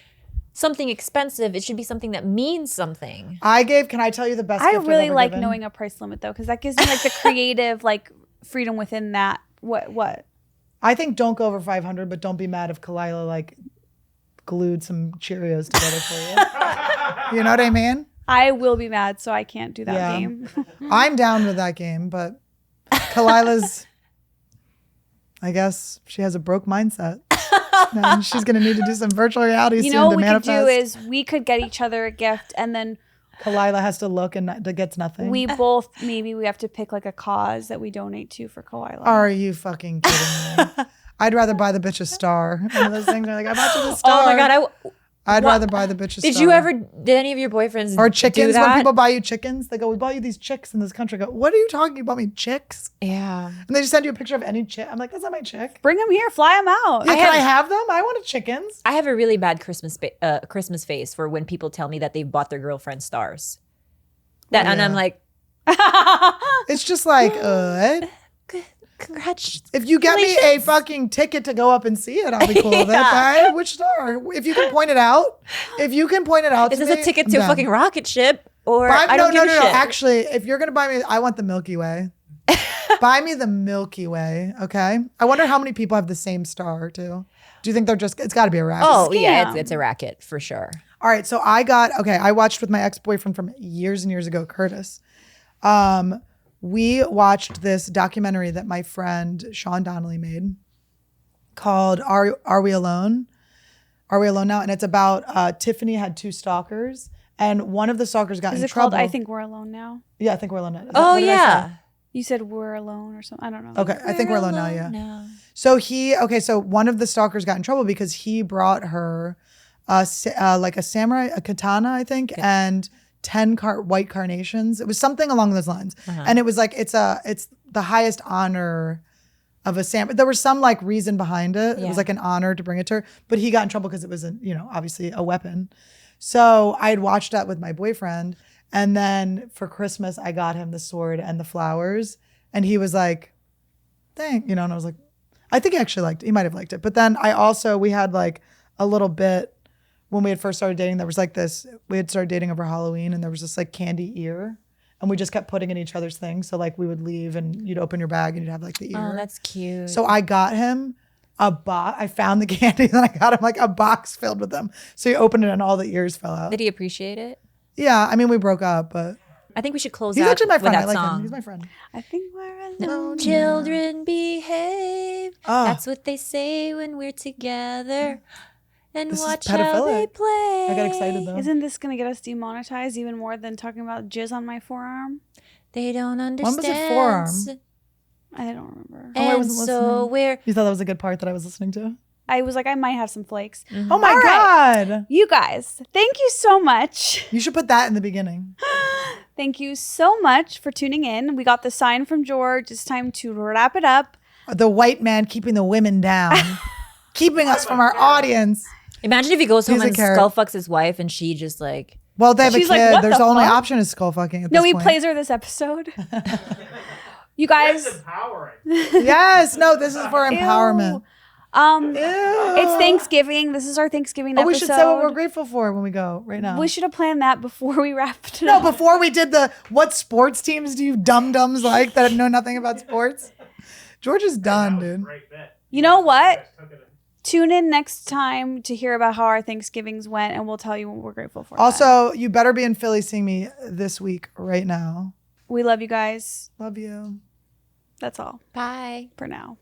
something expensive. It should be something that means something. Can I tell you the best I gift I've really ever like given? knowing a price limit though, because that gives me like the creative like freedom within that. What? I think don't go over 500, but don't be mad if Khalyla like glued some Cheerios together for you. You know what I mean? I will be mad, so I can't do that Yeah. game. I'm down with that game, but Khalyla's, I guess she has a broke mindset. And she's going to need to do some virtual reality You soon know what to we manifest. could do is we could get each other a gift, and then Khalyla has to look and gets nothing. we both maybe we have to pick like a cause that we donate to for Khalyla. Are you fucking kidding me? I'd rather buy the bitch a star. One of those things where like, I bought you the star. Oh my God. I'd rather buy the bitch's Did star. you ever? Did any of your boyfriends Or do chickens, that? when people buy you chickens, they go, we bought you these chicks in this country. I go, what are you talking about? Me chicks? Yeah. And they just send you a picture of any chick. I'm like, that's not my chick. Bring them here, fly them out. Yeah, can I have them? I wanted chickens. I have a really bad Christmas face for when people tell me that they've bought their girlfriend stars. That and I'm like, It's just like, congrats. if you get me a fucking ticket to go up and see it, I'll be cool with it. Buy which star? If you can point it out. If you can point it out Is to this me, a ticket I'm to a down. fucking rocket ship? Or Buy- I don't give a shit. Actually, if you're gonna buy me, I want the Milky Way. Buy me the Milky Way, okay? I wonder how many people have the same star too. Do you think they're just? It's got to be a racket. Oh yeah, Scam. it's a racket for sure. All right. So I watched with my ex-boyfriend from years and years ago, Curtis. We watched this documentary that my friend Sean Donnelly made called Are We Alone? Are We Alone Now? And it's about Tiffany had 2 stalkers, and one of the stalkers got Is in it trouble. called I Think We're Alone Now? Yeah, I think we're alone now. Oh What did I say? yeah. You said we're alone or something. I don't know. Okay, I think we're alone now. Yeah. Now. So so one of the stalkers got in trouble because he brought her like a samurai, a katana, I think, and 10 white carnations. It was something along those lines. And it was like, it's the highest honor of a samurai. There was some like reason behind it. It was like an honor to bring it to her, but he got in trouble because it was obviously a weapon. So I had watched that with my boyfriend. And then for Christmas, I got him the sword and the flowers. And he was like, thank, and I was like, I think he actually liked it. He might have liked it. But then we had like a little bit when we had first started dating, there was like this, we had started dating over Halloween and there was this like candy ear. And we just kept putting in each other's things. So like we would leave and you'd open your bag and you'd have like the ear. Oh, that's cute. So I got him a box. I found the candy and I got him like a box filled with them. So he opened it and all the ears fell out. Did he appreciate it? Yeah. I mean, we broke up, but I think we should close he's out actually my with friend. I that like song. him. He's my friend. I think we're No alone. children behave. Oh. That's what they say when we're together. And This is watch how they pedophilic. play. I got excited though. Isn't this going to get us demonetized even more than talking about jizz on my forearm? They don't understand. was it forearm? I don't remember. Oh, I And wasn't so listening. we're You thought that was a good part that I was listening to? I was like, I might have some flakes. Oh my All right. God. You guys, thank you so much. You should put that in the beginning. Thank you so much for tuning in. We got the sign from George. It's time to wrap it up. The white man keeping the women down, keeping us from our audience. imagine if he goes home He's a and carrot. skull fucks his wife and she just like Well, they have She's a like, kid. what There's the the only fuck? option is skull fucking. At No, this he point. plays her this episode. You That's guys, empowering. Yes, no, this is for empowerment. Ew. Ew. It's Thanksgiving. This is our Thanksgiving Oh, episode. we should say what we're grateful for when we go right now. We should have planned that before we wrapped it No, up. before we did what sports teams do you dum-dums like that know nothing about sports? George is done, That was a dude. great bit. You know what? guys took it. Tune in next time to hear about how our Thanksgivings went, and we'll tell you what we're grateful for. Also, you better be in Philly seeing me this week right now. we love you guys. Love you. That's all bye. for now.